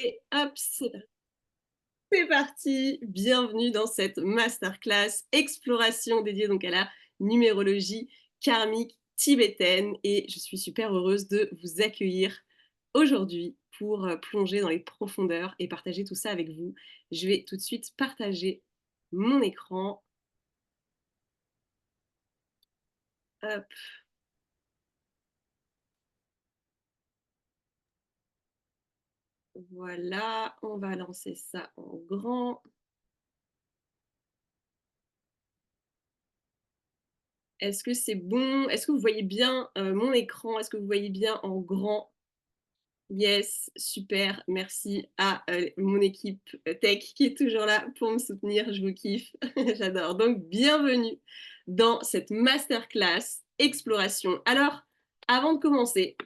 Et hop, c'est parti. Bienvenue dans cette masterclass exploration dédiée donc à la numérologie karmique tibétaine. Et je suis super heureuse de vous accueillir aujourd'hui pour plonger dans les profondeurs et partager tout ça avec vous. Je vais tout de suite partager mon écran. Hop, voilà, on va lancer ça en grand. Est-ce que c'est bon? Est-ce que vous voyez bien mon écran? Est-ce que vous voyez bien en grand? Yes, super. Merci à mon équipe tech qui est toujours là pour me soutenir. Je vous kiffe. J'adore. Donc, bienvenue dans cette masterclass exploration. Alors, avant de commencer,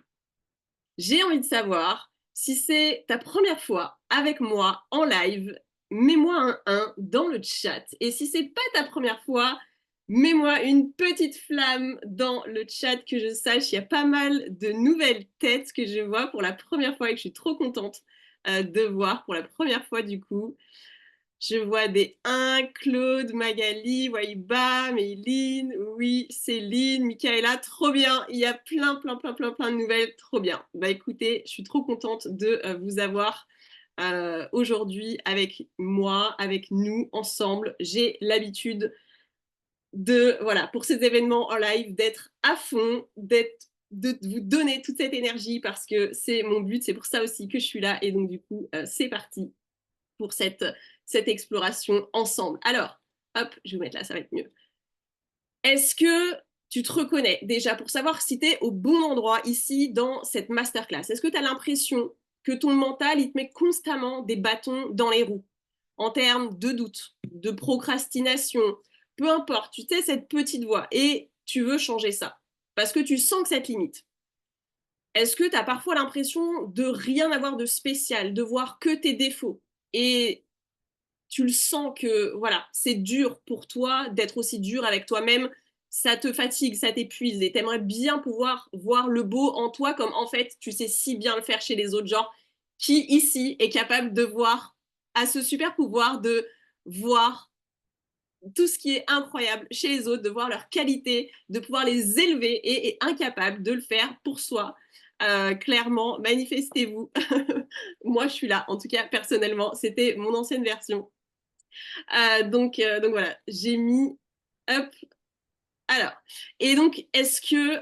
j'ai envie de savoir si c'est ta première fois avec moi en live. Mets-moi un 1 dans le chat. Et si c'est pas ta première fois, mets-moi une petite flamme dans le chat que je sache. Il y a pas mal de nouvelles têtes que je vois pour la première fois et que je suis trop contente de voir pour la première fois du coup. Je vois des 1, Claude, Magali, Waiba, Méline, oui, Céline, Michaela, trop bien. Il y a plein de nouvelles, trop bien. Bah écoutez, je suis trop contente de vous avoir aujourd'hui avec moi, avec nous, ensemble. J'ai l'habitude de, voilà, pour ces événements en live, d'être à fond, de vous donner toute cette énergie parce que c'est mon but, c'est pour ça aussi que je suis là. Et donc du coup, c'est parti pour cette exploration ensemble. Alors, hop, je vais vous mettre là, ça va être mieux. Est-ce que tu te reconnais déjà pour savoir si tu es au bon endroit ici dans cette masterclass? Est-ce que tu as l'impression que ton mental, il te met constamment des bâtons dans les roues en termes de doute, de procrastination, peu importe, tu sais, cette petite voix et tu veux changer ça parce que tu sens que ça te limite. Est-ce que tu as parfois l'impression de rien avoir de spécial, de voir que tes défauts et tu le sens que voilà, c'est dur pour toi d'être aussi dur avec toi-même, ça te fatigue, ça t'épuise et t'aimerais bien pouvoir voir le beau en toi comme en fait tu sais si bien le faire chez les autres, genre qui ici est capable de voir, a ce super pouvoir de voir tout ce qui est incroyable chez les autres, de voir leurs qualités, de pouvoir les élever et est incapable de le faire pour soi. Clairement, manifestez-vous. Moi, je suis là. En tout cas, personnellement, c'était mon ancienne version. Donc voilà, j'ai mis hop. Alors, et donc, est-ce que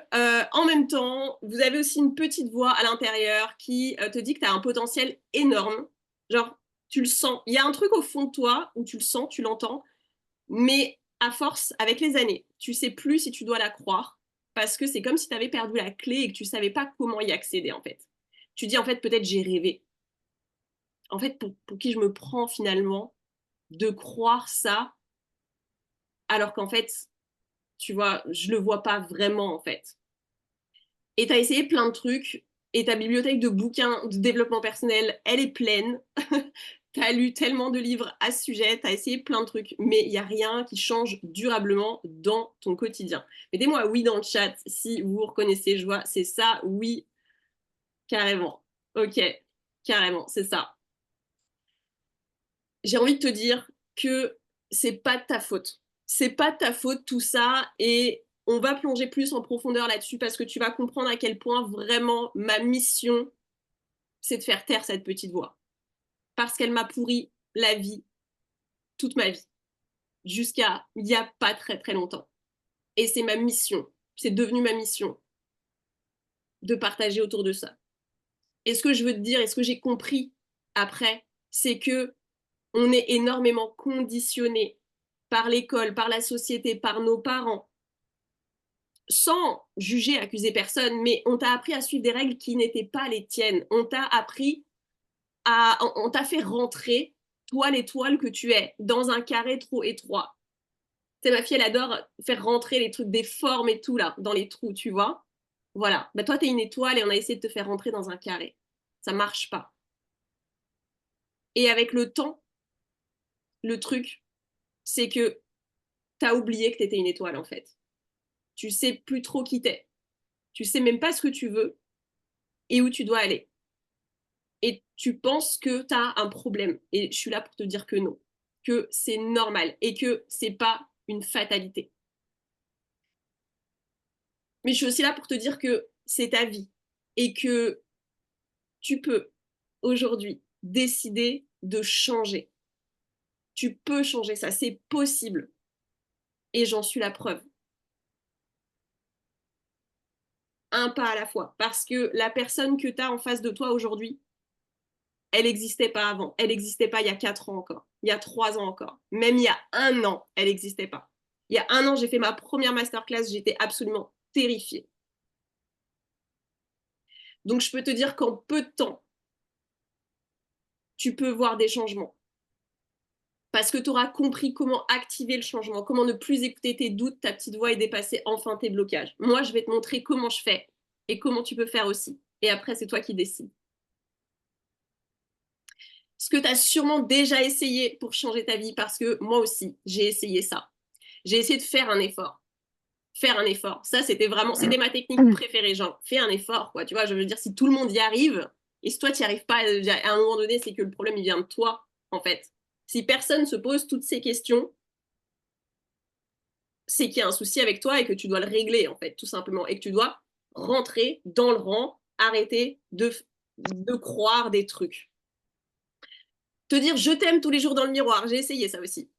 en même temps, vous avez aussi une petite voix à l'intérieur qui te dit que tu as un potentiel énorme? Genre, tu le sens. Il y a un truc au fond de toi où tu le sens, tu l'entends, mais à force, avec les années, tu sais plus si tu dois la croire parce que c'est comme si tu avais perdu la clé et que tu savais pas comment y accéder en fait. Tu dis en fait, peut-être j'ai rêvé. En fait, pour qui je me prends finalement de croire ça alors qu'en fait, tu vois, je le vois pas vraiment en fait. Et tu as essayé plein de trucs et ta bibliothèque de bouquins de développement personnel, elle est pleine. Tu as lu tellement de livres à ce sujet, tu as essayé plein de trucs, mais il n'y a rien qui change durablement dans ton quotidien. Mettez-moi oui dans le chat si vous vous reconnaissez, je vois, c'est ça, oui, carrément. Ok, carrément, c'est ça. J'ai envie de te dire que c'est pas de ta faute. C'est pas de ta faute tout ça et on va plonger plus en profondeur là-dessus parce que tu vas comprendre à quel point vraiment ma mission, c'est de faire taire cette petite voix. Parce qu'elle m'a pourri la vie toute ma vie, jusqu'à il n'y a pas très longtemps. Et c'est ma mission, c'est devenu ma mission de partager autour de ça. Et ce que je veux te dire et ce que j'ai compris après, c'est que on est énormément conditionné par l'école, par la société, par nos parents, sans juger, accuser personne, mais on t'a appris à suivre des règles qui n'étaient pas les tiennes. On t'a appris on t'a fait rentrer, toi l'étoile que tu es, dans un carré trop étroit. Tu sais, ma fille, elle adore faire rentrer les trucs des formes et tout là, dans les trous, tu vois. Voilà. Bah, toi, t'es une étoile et on a essayé de te faire rentrer dans un carré. Ça marche pas. Et avec le temps, le truc, c'est que t'as oublié que t'étais une étoile en fait. Tu sais plus trop qui t'es. Tu sais même pas ce que tu veux et où tu dois aller. et tu penses que tu as un problème. Et je suis là pour te dire que non, que c'est normal et que c'est pas une fatalité. Mais je suis aussi là pour te dire que c'est ta vie et que tu peux aujourd'hui décider de changer. Tu peux changer ça, c'est possible. Et j'en suis la preuve. Un pas à la fois. Parce que la personne que tu as en face de toi aujourd'hui, elle n'existait pas avant. Elle n'existait pas il y a 4 ans encore. Il y a 3 ans encore. Même il y a 1 an, elle n'existait pas. Il y a 1 an, j'ai fait ma première masterclass. J'étais absolument terrifiée. Donc, je peux te dire qu'en peu de temps, tu peux voir des changements. Parce que tu auras compris comment activer le changement, comment ne plus écouter tes doutes, ta petite voix et dépasser enfin tes blocages. Moi, je vais te montrer comment je fais et comment tu peux faire aussi. Et après, c'est toi qui décides. Ce que tu as sûrement déjà essayé pour changer ta vie, parce que moi aussi, j'ai essayé ça. J'ai essayé de faire un effort. Faire un effort. Ça, c'était ma technique préférée. Genre, fais un effort, quoi. Tu vois, je veux dire, si tout le monde y arrive, et si toi, tu n'y arrives pas, à un moment donné, c'est que le problème, il vient de toi, en fait. Si personne se pose toutes ces questions, c'est qu'il y a un souci avec toi et que tu dois le régler, en fait, tout simplement. Et que tu dois rentrer dans le rang, arrêter de croire des trucs. Te dire je t'aime tous les jours dans le miroir, j'ai essayé ça aussi.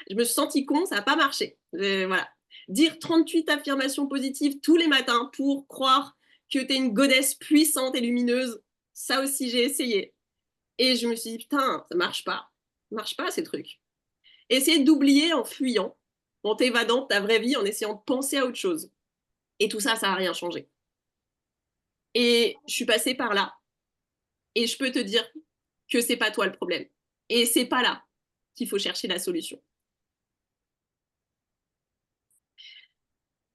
Je me suis sentie con, ça n'a pas marché. Voilà. Dire 38 affirmations positives tous les matins pour croire que tu es une goddess puissante et lumineuse, ça aussi j'ai essayé. Et je me suis dit, putain, ça marche pas. Ça marche pas ces trucs. Essayer d'oublier en fuyant, en t'évadant de ta vraie vie, en essayant de penser à autre chose. Et tout ça, ça n'a rien changé. Et je suis passée par là. Et je peux te dire que c'est pas toi le problème. Et c'est pas là qu'il faut chercher la solution.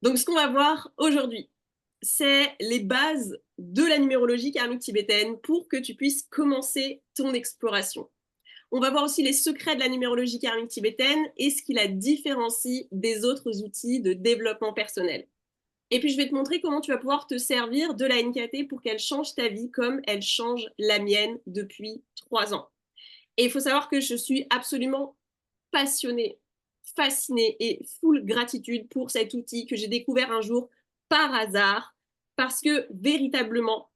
Donc, ce qu'on va voir aujourd'hui, c'est les bases de la numérologie karmique tibétaine pour que tu puisses commencer ton exploration. On va voir aussi les secrets de la numérologie karmique tibétaine et ce qui la différencie des autres outils de développement personnel. Et puis, je vais te montrer comment tu vas pouvoir te servir de la NKT pour qu'elle change ta vie comme elle change la mienne depuis 3 ans. Et il faut savoir que je suis absolument passionnée, fascinée et full gratitude pour cet outil que j'ai découvert un jour par hasard parce que véritablement,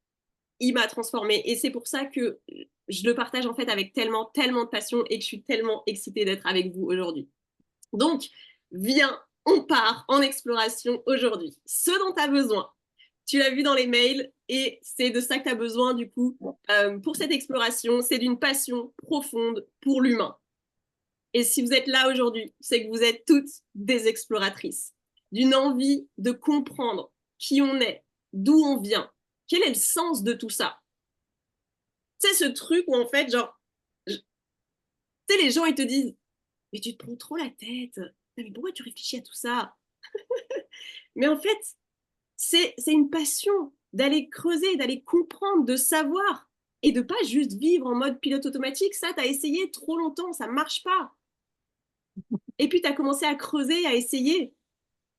il m'a transformée. Et c'est pour ça que je le partage en fait avec tellement, tellement de passion et que je suis tellement excitée d'être avec vous aujourd'hui. Donc, viens, on part en exploration aujourd'hui. Ce dont tu as besoin, tu l'as vu dans les mails et c'est de ça que tu as besoin du coup pour cette exploration, c'est d'une passion profonde pour l'humain. Et si vous êtes là aujourd'hui, c'est que vous êtes toutes des exploratrices, d'une envie de comprendre qui on est, d'où on vient, quel est le sens de tout ça. C'est ce truc où en fait, genre, tu sais, les gens ils te disent, mais tu te prends trop la tête, mais pourquoi tu réfléchis à tout ça? Mais en fait, c'est une passion d'aller creuser, d'aller comprendre, de savoir et de pas juste vivre en mode pilote automatique. Ça, tu as essayé trop longtemps, ça marche pas. Et puis, tu as commencé à creuser, à essayer,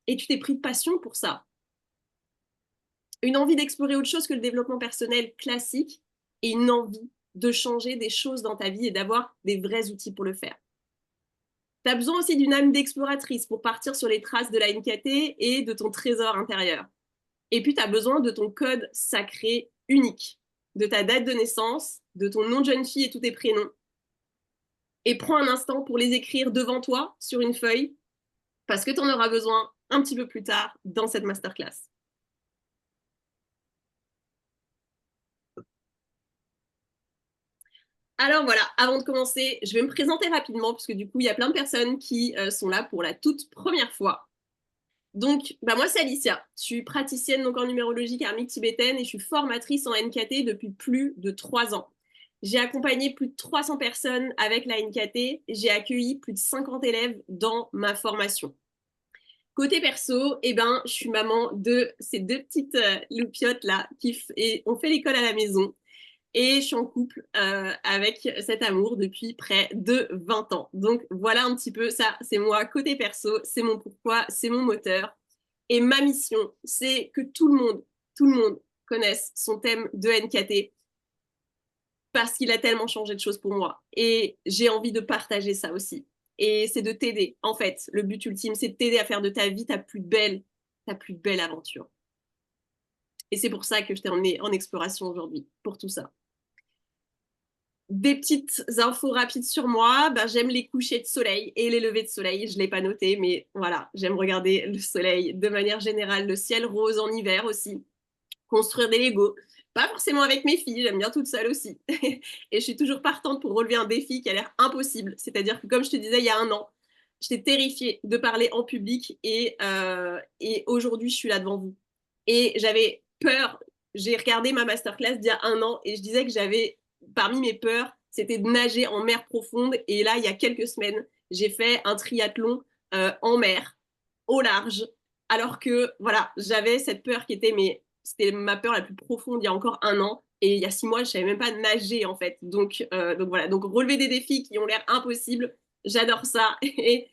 et tu t'es pris de passion pour ça. Une envie d'explorer autre chose que le développement personnel classique et une envie de changer des choses dans ta vie et d'avoir des vrais outils pour le faire. Tu as besoin aussi d'une âme d'exploratrice pour partir sur les traces de la NKT et de ton trésor intérieur. Et puis, tu as besoin de ton code sacré unique, de ta date de naissance, de ton nom de jeune fille et tous tes prénoms. Et prends un instant pour les écrire devant toi sur une feuille parce que tu en auras besoin un petit peu plus tard dans cette masterclass. Alors voilà, avant de commencer, je vais me présenter rapidement parce que du coup, il y a plein de personnes qui sont là pour la toute première fois. Donc, moi, c'est Alicia. Je suis praticienne donc, en numérologie karmique tibétaine et je suis formatrice en NKT depuis plus de 3 ans. J'ai accompagné plus de 300 personnes avec la NKT. J'ai accueilli plus de 50 élèves dans ma formation. Côté perso, je suis maman de ces 2 petites loupiottes là et on fait l'école à la maison. Et je suis en couple avec cet amour depuis près de 20 ans. Donc voilà un petit peu ça, c'est moi côté perso, c'est mon pourquoi, c'est mon moteur. Et ma mission, c'est que tout le monde connaisse son thème de NKT parce qu'il a tellement changé de choses pour moi. Et j'ai envie de partager ça aussi. Et c'est de t'aider. En fait, le but ultime, c'est de t'aider à faire de ta vie ta plus belle aventure. Et c'est pour ça que je t'ai emmené en exploration aujourd'hui, pour tout ça. Des petites infos rapides sur moi, ben, j'aime les couchers de soleil et les levées de soleil. Je ne l'ai pas noté, mais voilà, j'aime regarder le soleil de manière générale, le ciel rose en hiver aussi, construire des Legos. Pas forcément avec mes filles, j'aime bien toute seule aussi. Et je suis toujours partante pour relever un défi qui a l'air impossible. C'est-à-dire que, comme je te disais il y a un an, j'étais terrifiée de parler en public et aujourd'hui, je suis là devant vous. Et j'avais peur. J'ai regardé ma masterclass d'il y a un an et je disais que j'avais, parmi mes peurs, c'était de nager en mer profonde. Et là, il y a quelques semaines, j'ai fait un triathlon en mer, au large, alors que voilà, j'avais cette peur qui était, mais c'était ma peur la plus profonde il y a encore un an. Et il y a 6 mois, je savais même pas nager en fait. Donc voilà, donc relever des défis qui ont l'air impossibles, j'adore ça. Et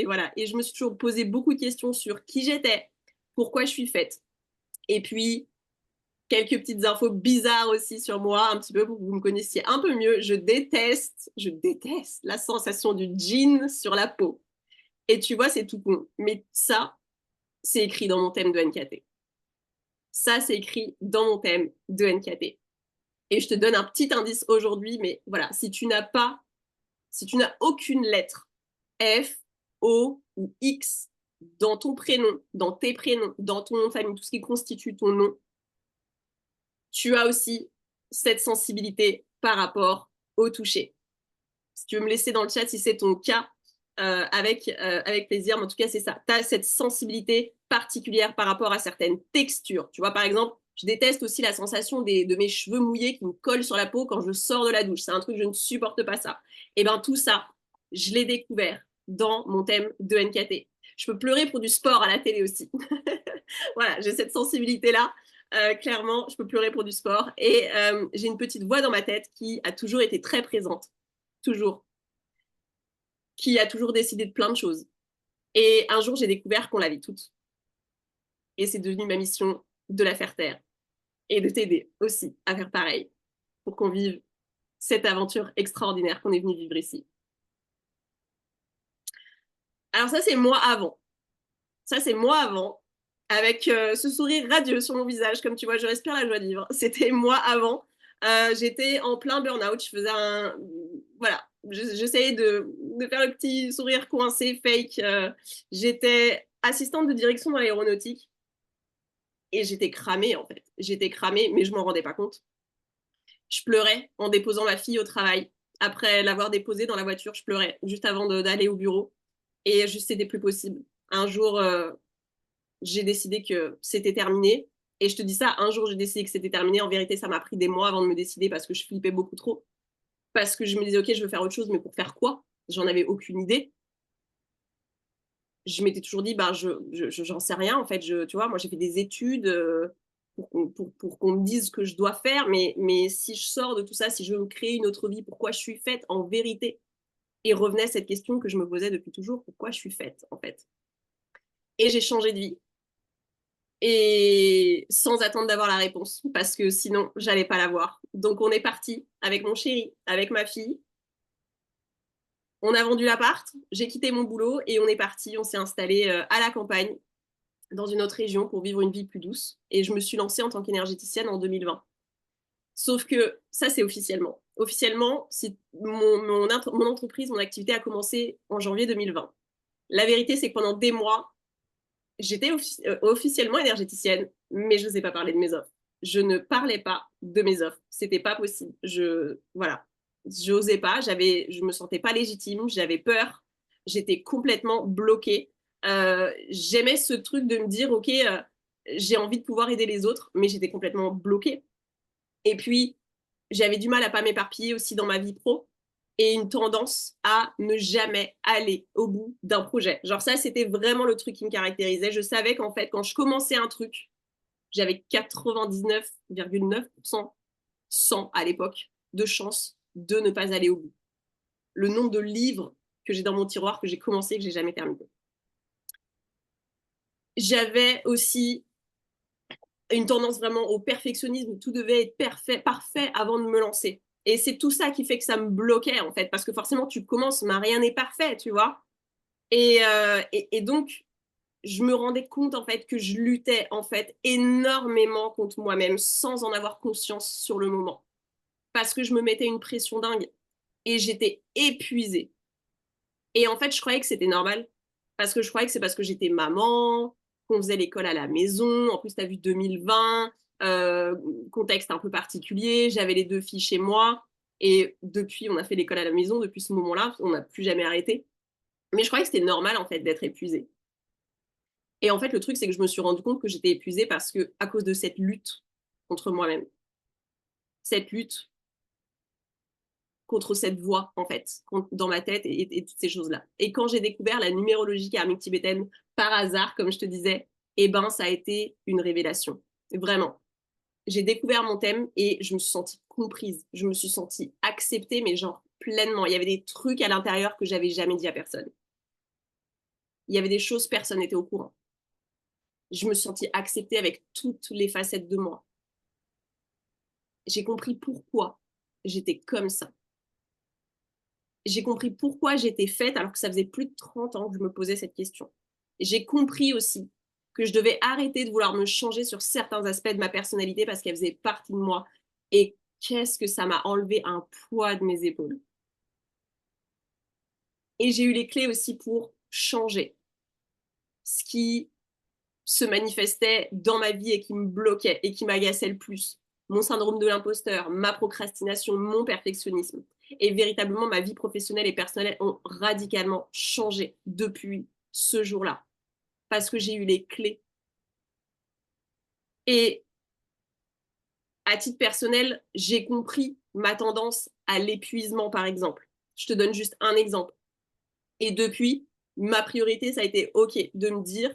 voilà. Et je me suis toujours posé beaucoup de questions sur qui j'étais, pourquoi je suis faite. Et puis, quelques petites infos bizarres aussi sur moi, un petit peu pour que vous me connaissiez un peu mieux. Je déteste la sensation du jean sur la peau. Et tu vois, c'est tout con. Mais ça, c'est écrit dans mon thème de NKT. Ça, c'est écrit dans mon thème de NKT. Et je te donne un petit indice aujourd'hui, mais voilà, si tu n'as aucune lettre F, O ou X dans ton prénom, dans tes prénoms, dans ton nom de famille, tout ce qui constitue ton nom, tu as aussi cette sensibilité par rapport au toucher. Si tu veux me laisser dans le chat si c'est ton cas, avec plaisir. Mais en tout cas, c'est ça. Tu as cette sensibilité particulière par rapport à certaines textures. Tu vois, par exemple, je déteste aussi la sensation de mes cheveux mouillés qui me collent sur la peau quand je sors de la douche. C'est un truc, je ne supporte pas ça. Et bien, tout ça, je l'ai découvert dans mon thème de NKT. Je peux pleurer pour du sport à la télé aussi. Voilà, j'ai cette sensibilité-là. Clairement, je peux pleurer pour du sport. Et j'ai une petite voix dans ma tête qui a toujours été très présente. Toujours. Qui a toujours décidé de plein de choses. Et un jour, j'ai découvert qu'on l'avait toute. Et c'est devenu ma mission de la faire taire. Et de t'aider aussi à faire pareil. Pour qu'on vive cette aventure extraordinaire qu'on est venu vivre ici. Alors ça, c'est moi avant. Ça, c'est moi avant. Avec ce sourire radieux sur mon visage. Comme tu vois, je respire la joie de vivre. C'était moi avant. J'étais en plein burn-out. Je faisais un... Voilà. J'essayais de faire le petit sourire coincé, fake. J'étais assistante de direction dans l'aéronautique. Et j'étais cramée, en fait. J'étais cramée, mais je m'en rendais pas compte. Je pleurais en déposant ma fille au travail. Après l'avoir déposée dans la voiture, je pleurais juste avant d'aller au bureau. Et juste, c'était plus possible. Un jour, j'ai décidé que c'était terminé. Et je te dis ça, un jour, j'ai décidé que c'était terminé. En vérité, ça m'a pris des mois avant de me décider parce que je flippais beaucoup trop. Parce que je me disais, OK, je veux faire autre chose, mais pour faire quoi? J'en avais aucune idée. Je m'étais toujours dit, bah, j'en sais rien. En fait, tu vois, moi, j'ai fait des études pour qu'on me dise ce que je dois faire. Mais si je sors de tout ça, si je veux me créer une autre vie, pourquoi je suis faite en vérité? Et revenait cette question que je me posais depuis toujours, pourquoi je suis faite, en fait? Et j'ai changé de vie. Et sans attendre d'avoir la réponse, parce que sinon, j'allais pas l'avoir. Donc, on est parti avec mon chéri, avec ma fille. On a vendu l'appart, j'ai quitté mon boulot et on est parti. On s'est installé à la campagne, dans une autre région, pour vivre une vie plus douce. Et je me suis lancée en tant qu'énergéticienne en 2020. Sauf que ça, c'est officiellement. Officiellement, mon entreprise, mon activité a commencé en janvier 2020. La vérité, c'est que pendant des mois, j'étais officiellement énergéticienne, mais je n'osais pas parler de mes offres. Je ne parlais pas de mes offres. C'était pas possible. Voilà, j'osais pas. Je me sentais pas légitime. J'avais peur. J'étais complètement bloquée. J'aimais ce truc de me dire, ok, j'ai envie de pouvoir aider les autres, mais j'étais complètement bloquée. Et puis, j'avais du mal à pas m'éparpiller aussi dans ma vie pro et une tendance à ne jamais aller au bout d'un projet. Genre ça, c'était vraiment le truc qui me caractérisait. Je savais qu'en fait, quand je commençais un truc, j'avais 99,9% 100 à l'époque de chance de ne pas aller au bout. Le nombre de livres que j'ai dans mon tiroir, que j'ai commencé et que j'ai jamais terminé. J'avais aussi une tendance vraiment au perfectionnisme, où tout devait être parfait avant de me lancer. Et c'est tout ça qui fait que ça me bloquait, en fait, parce que forcément, tu commences, mais rien n'est parfait, tu vois. Et donc, je me rendais compte, en fait, que je luttais, en fait, énormément contre moi-même, sans en avoir conscience sur le moment. Parce que je me mettais une pression dingue. Et j'étais épuisée. Et en fait, je croyais que c'était normal. Parce que je croyais que c'est parce que j'étais maman, qu'on faisait l'école à la maison. En plus, tu as vu 2020, euh, contexte un peu particulier. J'avais les deux filles chez moi. Et depuis, on a fait l'école à la maison. Depuis ce moment-là, on n'a plus jamais arrêté. Mais je croyais que c'était normal, en fait, d'être épuisée. Et en fait, le truc, c'est que je me suis rendu compte que j'étais épuisée parce que, à cause de cette lutte contre moi-même, cette lutte contre cette voix, en fait, dans ma tête et toutes ces choses-là. Et quand j'ai découvert la numérologie karmique tibétaine par hasard, comme je te disais, eh ben, ça a été une révélation. Vraiment. J'ai découvert mon thème et je me suis sentie comprise. Je me suis sentie acceptée, mais genre pleinement. Il y avait des trucs à l'intérieur que j'avais jamais dit à personne. Il y avait des choses, personne n'était au courant. Je me suis sentie acceptée avec toutes les facettes de moi. J'ai compris pourquoi j'étais comme ça. J'ai compris pourquoi j'étais faite alors que ça faisait plus de 30 ans que je me posais cette question. J'ai compris aussi que je devais arrêter de vouloir me changer sur certains aspects de ma personnalité parce qu'elle faisait partie de moi. Et qu'est-ce que ça m'a enlevé un poids de mes épaules. Et j'ai eu les clés aussi pour changer ce qui se manifestait dans ma vie et qui me bloquait et qui m'agaçait le plus. Mon syndrome de l'imposteur, ma procrastination, mon perfectionnisme. Et véritablement, ma vie professionnelle et personnelle ont radicalement changé depuis ce jour-là. Parce que j'ai eu les clés. Et à titre personnel, j'ai compris ma tendance à l'épuisement, par exemple. Je te donne juste un exemple. Et depuis, ma priorité, ça a été, OK, de me dire,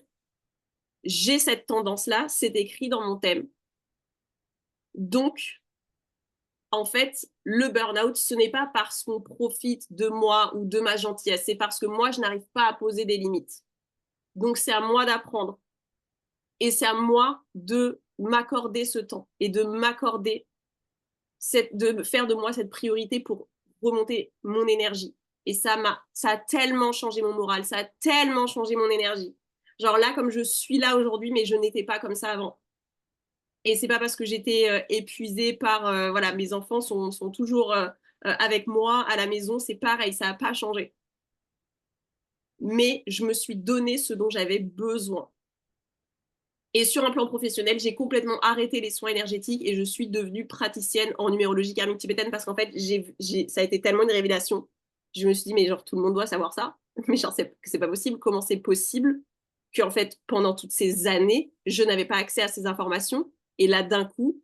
j'ai cette tendance-là, c'est écrit dans mon thème. Donc, en fait, le burn-out, ce n'est pas parce qu'on profite de moi ou de ma gentillesse, c'est parce que moi, je n'arrive pas à poser des limites. Donc, c'est à moi d'apprendre. Et c'est à moi de m'accorder ce temps et de m'accorder, de faire de moi cette priorité pour remonter mon énergie. Et ça a tellement changé mon moral, ça a tellement changé mon énergie. Genre là, comme je suis là aujourd'hui, mais je n'étais pas comme ça avant. Et c'est pas parce que j'étais épuisée par voilà, mes enfants sont toujours avec moi à la maison, c'est pareil, ça n'a pas changé. Mais je me suis donné ce dont j'avais besoin. Et sur un plan professionnel, j'ai complètement arrêté les soins énergétiques et je suis devenue praticienne en numérologie karmique tibétaine parce qu'en fait, ça a été tellement une révélation. Je me suis dit, mais genre, tout le monde doit savoir ça. Mais genre, c'est pas possible. Comment c'est possible qu'en fait, pendant toutes ces années, je n'avais pas accès à ces informations. Et là, d'un coup,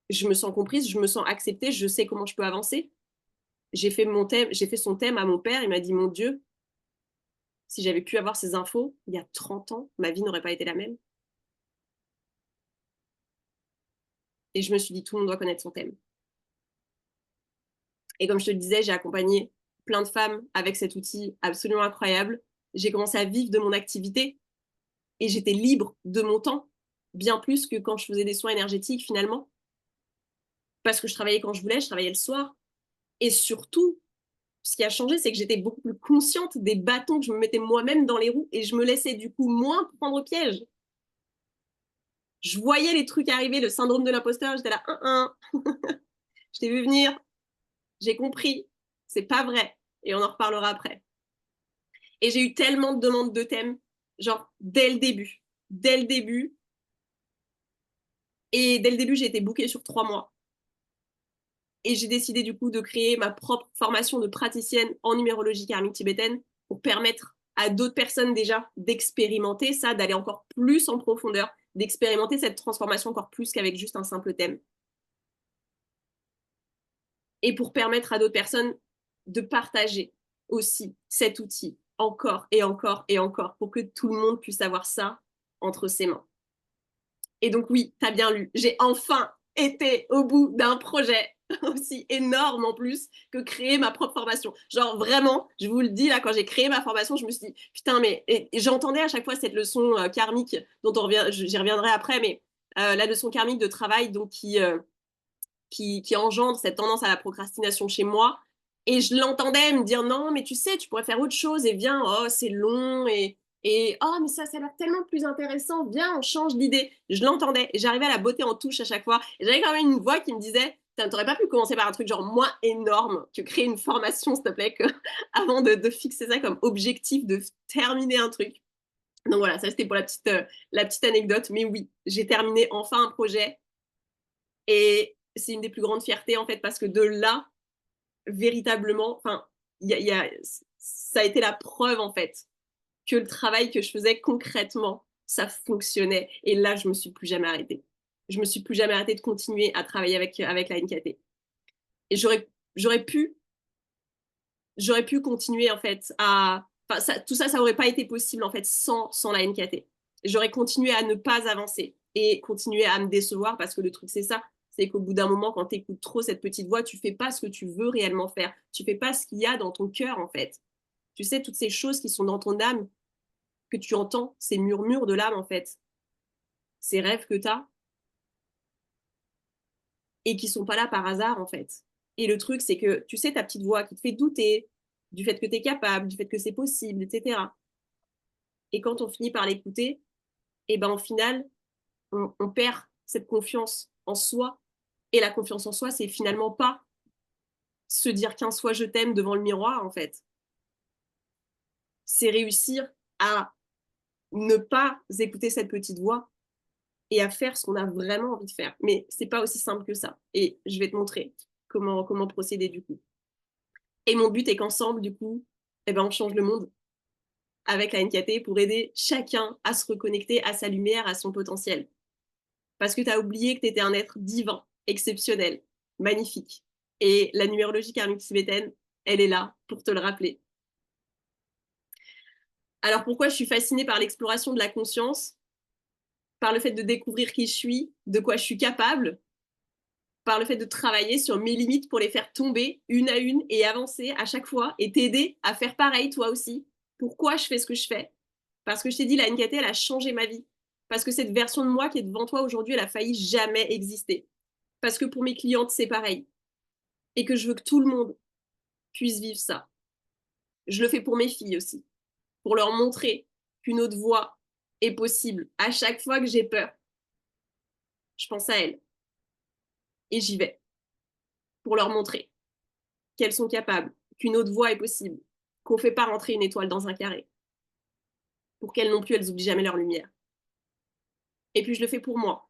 je me sens comprise, je me sens acceptée, je sais comment je peux avancer. J'ai fait son thème à mon père, il m'a dit, mon Dieu, si j'avais pu avoir ces infos il y a 30 ans, ma vie n'aurait pas été la même. Et je me suis dit, tout le monde doit connaître son thème. Et comme je te le disais, j'ai accompagné plein de femmes avec cet outil absolument incroyable. J'ai commencé à vivre de mon activité et j'étais libre de mon temps, bien plus que quand je faisais des soins énergétiques finalement. Parce que je travaillais quand je voulais, je travaillais le soir. Et surtout, ce qui a changé, c'est que j'étais beaucoup plus consciente des bâtons que je me mettais moi-même dans les roues et je me laissais du coup moins prendre au piège. Je voyais les trucs arriver, le syndrome de l'imposteur, j'étais là, je t'ai vu venir, j'ai compris, c'est pas vrai. Et on en reparlera après. Et j'ai eu tellement de demandes de thèmes, genre dès le début. Dès le début. Et dès le début, j'ai été bookée sur 3 mois. Et j'ai décidé du coup de créer ma propre formation de praticienne en numérologie karmique tibétaine pour permettre à d'autres personnes déjà d'expérimenter ça, d'aller encore plus en profondeur, d'expérimenter cette transformation encore plus qu'avec juste un simple thème. Et pour permettre à d'autres personnes de partager aussi cet outil encore et encore et encore pour que tout le monde puisse avoir ça entre ses mains. Et donc oui, t'as bien lu, j'ai enfin été au bout d'un projet aussi énorme en plus que créer ma propre formation. Genre vraiment, je vous le dis là, quand j'ai créé ma formation, je me suis dit putain, mais et j'entendais à chaque fois cette leçon karmique dont j'y reviendrai après, mais la leçon karmique de travail, donc qui engendre cette tendance à la procrastination chez moi. Et je l'entendais me dire non, mais tu sais, tu pourrais faire autre chose et viens, oh, c'est long et oh, mais ça a l'air tellement plus intéressant, viens, on change d'idée. Je l'entendais et j'arrivais à la botter en touche à chaque fois. Et j'avais quand même une voix qui me disait, t'aurais pas pu commencer par un truc genre moins énorme que créer une formation, s'il te plaît, que, avant de fixer ça comme objectif de terminer un truc. Donc voilà, ça c'était pour la petite anecdote. Mais oui, j'ai terminé enfin un projet et c'est une des plus grandes fiertés en fait parce que de là, véritablement, enfin, ça a été la preuve en fait que le travail que je faisais concrètement, ça fonctionnait. Et là, je me suis plus jamais arrêtée. Je me suis plus jamais arrêtée de continuer à travailler avec la NKT. Et j'aurais pu, j'aurais pu continuer en fait à, enfin, tout ça, ça aurait pas été possible en fait sans la NKT. J'aurais continué à ne pas avancer et continuer à me décevoir parce que le truc c'est ça, c'est qu'au bout d'un moment, quand tu écoutes trop cette petite voix, tu fais pas ce que tu veux réellement faire. Tu fais pas ce qu'il y a dans ton cœur en fait. Tu sais, toutes ces choses qui sont dans ton âme, que tu entends, ces murmures de l'âme en fait, ces rêves que tu as et qui sont pas là par hasard en fait. Et le truc, c'est que tu sais, ta petite voix qui te fait douter du fait que tu es capable, du fait que c'est possible, etc. Et quand on finit par l'écouter, et ben au final, on perd cette confiance en soi. Et la confiance en soi, c'est finalement pas se dire 15 fois je t'aime devant le miroir, en fait. C'est réussir à ne pas écouter cette petite voix et à faire ce qu'on a vraiment envie de faire. Mais c'est pas aussi simple que ça. Et je vais te montrer comment procéder du coup. Et mon but est qu'ensemble, du coup, eh ben, on change le monde avec la NKT pour aider chacun à se reconnecter à sa lumière, à son potentiel. Parce que tu as oublié que tu étais un être divin, exceptionnel, magnifique. Et la numérologie karmique tibétaine, elle est là pour te le rappeler. Alors pourquoi je suis fascinée par l'exploration de la conscience, par le fait de découvrir qui je suis, de quoi je suis capable, par le fait de travailler sur mes limites pour les faire tomber une à une et avancer à chaque fois et t'aider à faire pareil toi aussi. Pourquoi je fais ce que je fais? Parce que je t'ai dit, la NKT, elle a changé ma vie. Parce que cette version de moi qui est devant toi aujourd'hui, elle a failli jamais exister. Parce que pour mes clientes, c'est pareil. Et que je veux que tout le monde puisse vivre ça. Je le fais pour mes filles aussi, pour leur montrer qu'une autre voie est possible. À chaque fois que j'ai peur, je pense à elles et j'y vais pour leur montrer qu'elles sont capables, qu'une autre voie est possible, qu'on ne fait pas rentrer une étoile dans un carré, pour qu'elles non plus, elles n'oublient jamais leur lumière. Et puis je le fais pour moi.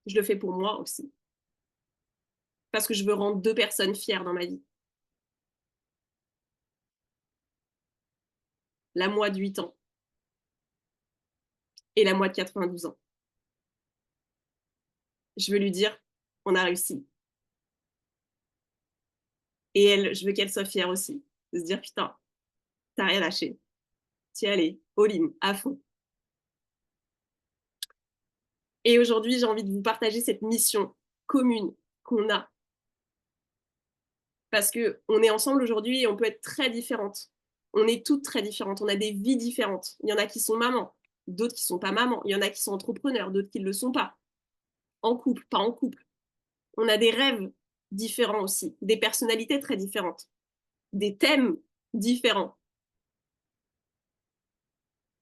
Je le fais pour moi aussi. Parce que je veux rendre deux personnes fières dans ma vie. La moi de 8 ans et la moi de 92 ans. Je veux lui dire, on a réussi. Et elle, je veux qu'elle soit fière aussi. De se dire, putain, t'as rien lâché. Tu es allé, all-in, à fond. Et aujourd'hui, j'ai envie de vous partager cette mission commune qu'on a. Parce qu'on est ensemble aujourd'hui et on peut être très différentes. On est toutes très différentes. On a des vies différentes. Il y en a qui sont mamans, d'autres qui ne sont pas mamans. Il y en a qui sont entrepreneurs, d'autres qui ne le sont pas. En couple, pas en couple. On a des rêves différents aussi, des personnalités très différentes, des thèmes différents.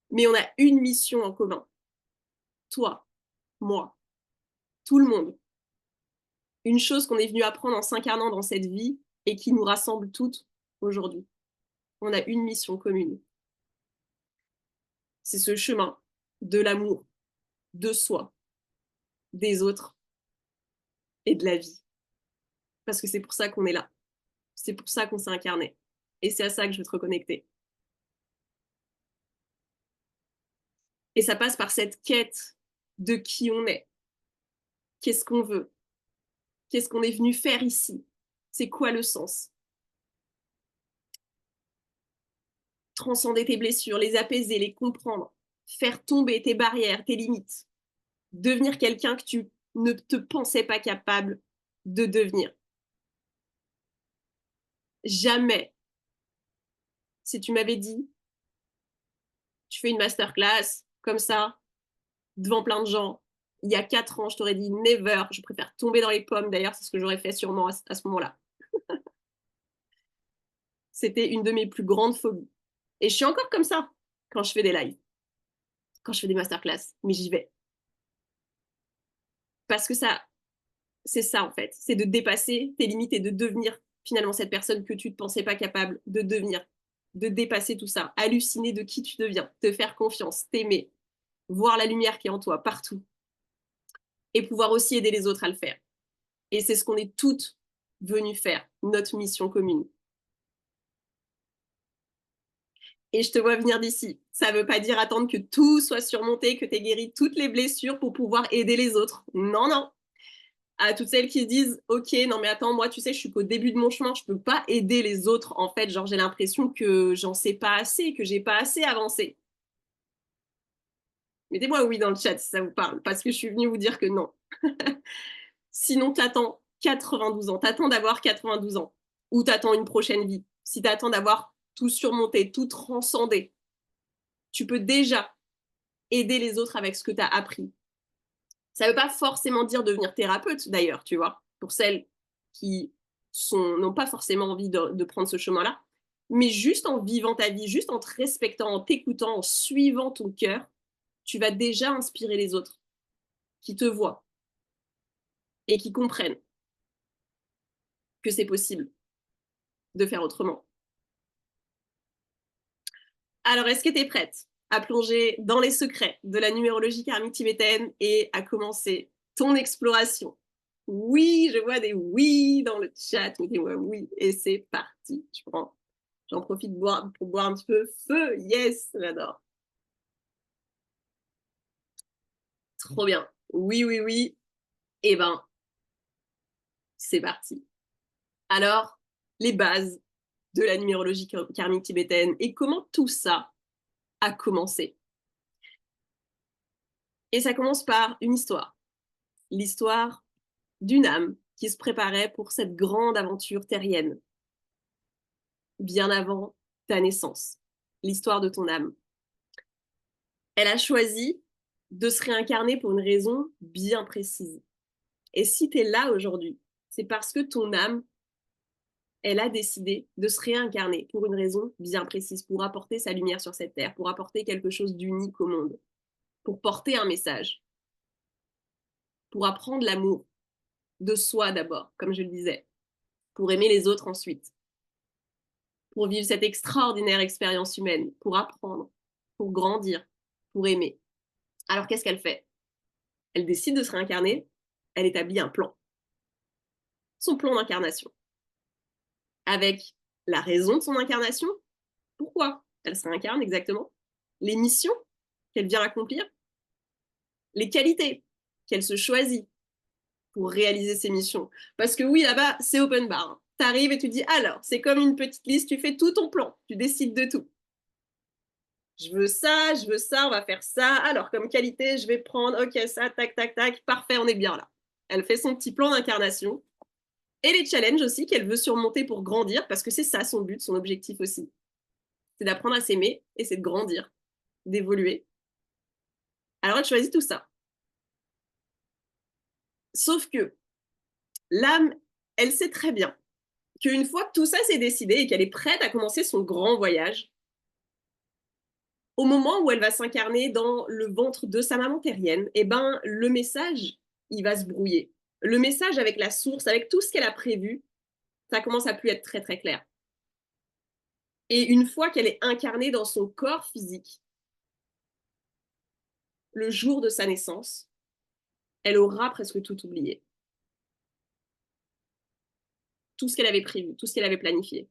Mais on a une mission en commun. Toi, moi, tout le monde. Une chose qu'on est venu apprendre en s'incarnant dans cette vie et qui nous rassemble toutes aujourd'hui. On a une mission commune. C'est ce chemin de l'amour, de soi, des autres et de la vie. Parce que c'est pour ça qu'on est là. C'est pour ça qu'on s'est incarné. Et c'est à ça que je veux te reconnecter. Et ça passe par cette quête de qui on est. Qu'est-ce qu'on veut? Qu'est-ce qu'on est venu faire ici? C'est quoi le sens? Transcender tes blessures, les apaiser, les comprendre, faire tomber tes barrières, tes limites, devenir quelqu'un que tu ne te pensais pas capable de devenir. Jamais, si tu m'avais dit, tu fais une masterclass comme ça, devant plein de gens, il y a 4 ans, je t'aurais dit never, je préfère tomber dans les pommes. D'ailleurs, c'est ce que j'aurais fait sûrement à ce moment-là. C'était une de mes plus grandes phobies. Et je suis encore comme ça quand je fais des lives, quand je fais des masterclass, mais j'y vais. Parce que ça, c'est ça en fait, c'est de dépasser tes limites et de devenir finalement cette personne que tu ne te pensais pas capable de devenir, de dépasser tout ça, halluciner de qui tu deviens, te faire confiance, t'aimer, voir la lumière qui est en toi partout et pouvoir aussi aider les autres à le faire. Et c'est ce qu'on est toutes venues faire, notre mission commune. Et je te vois venir d'ici. Ça ne veut pas dire attendre que tout soit surmonté, que tu aies guéri toutes les blessures pour pouvoir aider les autres. Non, non. À toutes celles qui se disent ok, non mais attends, moi tu sais, je suis qu'au début de mon chemin, je peux pas aider les autres en fait, genre j'ai l'impression que j'en sais pas assez, que j'ai pas assez avancé. Mettez-moi oui dans le chat si ça vous parle, parce que je suis venue vous dire que non. Sinon t'attends 92 ans, t'attends d'avoir 92 ans, ou t'attends une prochaine vie. Si t'attends d'avoir tout surmonté, tout transcendé, tu peux déjà aider les autres avec ce que tu as appris. Ça ne veut pas forcément dire devenir thérapeute, d'ailleurs, tu vois, pour celles qui n'ont pas forcément envie de prendre ce chemin-là. Mais juste en vivant ta vie, juste en te respectant, en t'écoutant, en suivant ton cœur, tu vas déjà inspirer les autres qui te voient et qui comprennent que c'est possible de faire autrement. Alors, est-ce que tu es prête à plonger dans les secrets de la numérologie karmique tibétaine et à commencer ton exploration? Oui, je vois des oui dans le chat, mettez-moi oui, et c'est parti. J'en profite pour boire un petit peu. Feu, yes, j'adore. Trop bien. Oui, oui, oui. Eh ben, c'est parti. Alors, les bases de la numérologie karmique tibétaine et comment tout ça a commencé. Et ça commence par une histoire. L'histoire d'une âme qui se préparait pour cette grande aventure terrienne, bien avant ta naissance. L'histoire de ton âme. Elle a choisi de se réincarner pour une raison bien précise. Et si tu es là aujourd'hui, c'est parce que ton âme, elle a décidé de se réincarner pour une raison bien précise, pour apporter sa lumière sur cette terre, pour apporter quelque chose d'unique au monde, pour porter un message, pour apprendre l'amour de soi d'abord, comme je le disais, pour aimer les autres ensuite, pour vivre cette extraordinaire expérience humaine, pour apprendre, pour grandir, pour aimer. Alors qu'est-ce qu'elle fait? Elle décide de se réincarner, elle établit un plan, son plan d'incarnation, avec la raison de son incarnation, pourquoi elle se réincarne exactement, les missions qu'elle vient accomplir, les qualités qu'elle se choisit pour réaliser ses missions. Parce que oui, là-bas, c'est open bar. Tu arrives et tu dis, alors, c'est comme une petite liste, tu fais tout ton plan, tu décides de tout. Je veux ça, on va faire ça. Alors, comme qualité, je vais prendre, ok, ça, tac, tac, tac, parfait, on est bien là. Elle fait son petit plan d'incarnation et les challenges aussi qu'elle veut surmonter pour grandir, parce que c'est ça son but, son objectif aussi. C'est d'apprendre à s'aimer et c'est de grandir, d'évoluer. Alors, elle choisit tout ça. Sauf que l'âme, elle sait très bien qu'une fois que tout ça s'est décidé et qu'elle est prête à commencer son grand voyage, au moment où elle va s'incarner dans le ventre de sa maman terrienne, eh ben, le message, il va se brouiller. Le message avec la source, avec tout ce qu'elle a prévu, ça commence à plus être très très clair. Et une fois qu'elle est incarnée dans son corps physique, le jour de sa naissance, elle aura presque tout oublié. Tout ce qu'elle avait prévu, tout ce qu'elle avait planifié.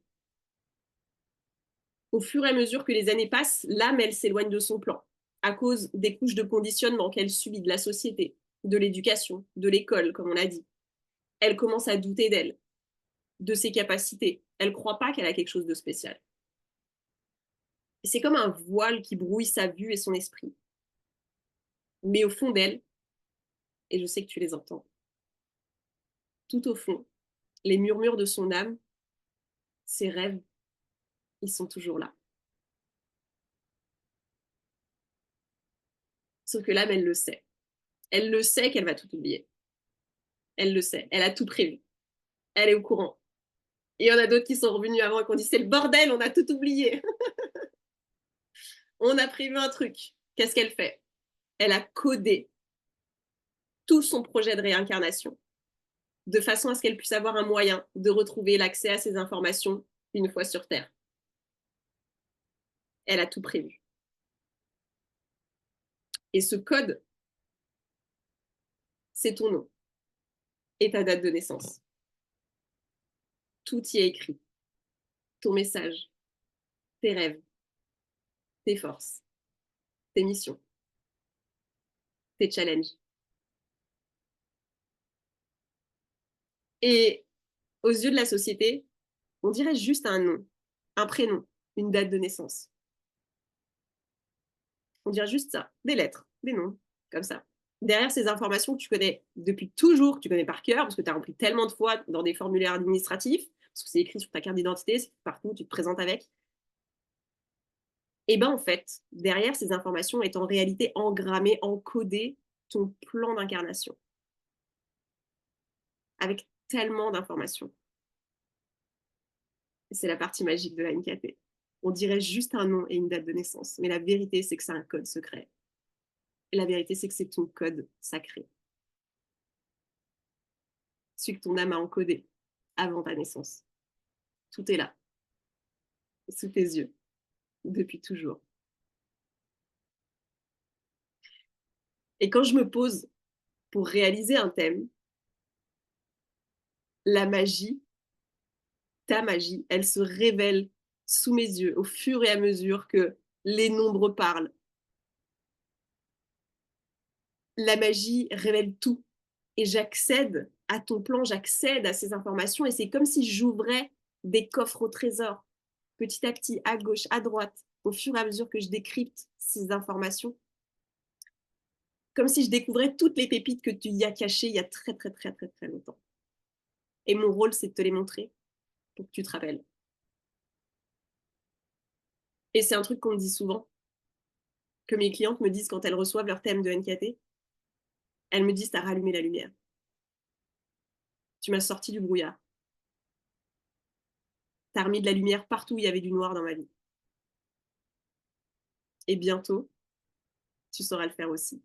Au fur et à mesure que les années passent, l'âme, elle s'éloigne de son plan, à cause des couches de conditionnement qu'elle subit de la société, de l'éducation, de l'école, comme on l'a dit. Elle commence à douter d'elle, de ses capacités. Elle ne croit pas qu'elle a quelque chose de spécial. C'est comme un voile qui brouille sa vue et son esprit. Mais au fond d'elle, et je sais que tu les entends, tout au fond, les murmures de son âme, ses rêves, ils sont toujours là. Sauf que l'âme, elle le sait. Elle le sait qu'elle va tout oublier. Elle le sait. Elle a tout prévu. Elle est au courant. Et il y en a d'autres qui sont revenus avant et qui ont dit c'est le bordel, on a tout oublié. On a prévu un truc. Qu'est-ce qu'elle fait? Elle a codé tout son projet de réincarnation de façon à ce qu'elle puisse avoir un moyen de retrouver l'accès à ces informations une fois sur Terre. Elle a tout prévu. Et ce code, c'est ton nom et ta date de naissance. Tout y est écrit. Ton message, tes rêves, tes forces, tes missions, tes challenges. Et aux yeux de la société, on dirait juste un nom, un prénom, une date de naissance. On dirait juste ça, des lettres, des noms, comme ça. Derrière ces informations que tu connais depuis toujours, que tu connais par cœur, parce que tu as rempli tellement de fois dans des formulaires administratifs, parce que c'est écrit sur ta carte d'identité, c'est partout, tu te présentes avec. Et bien en fait, derrière ces informations est en réalité engrammé, encodé ton plan d'incarnation. Avec tellement d'informations. C'est la partie magique de la NKT. On dirait juste un nom et une date de naissance, mais la vérité, c'est que c'est un code secret. Et la vérité, c'est que c'est ton code sacré. Celui que ton âme a encodé avant ta naissance. Tout est là, sous tes yeux, depuis toujours. Et quand je me pose pour réaliser un thème, la magie, ta magie, elle se révèle sous mes yeux au fur et à mesure que les nombres parlent. La magie révèle tout. Et j'accède à ton plan, j'accède à ces informations et c'est comme si j'ouvrais des coffres au trésor, petit à petit, à gauche, à droite, au fur et à mesure que je décrypte ces informations. Comme si je découvrais toutes les pépites que tu y as cachées il y a très, très, très, très, très longtemps. Et mon rôle, c'est de te les montrer pour que tu te rappelles. Et c'est un truc qu'on me dit souvent, que mes clientes me disent quand elles reçoivent leur thème de NKT. Elles me disent, t'as rallumé la lumière. Tu m'as sorti du brouillard. T'as remis de la lumière partout où il y avait du noir dans ma vie. Et bientôt, tu sauras le faire aussi.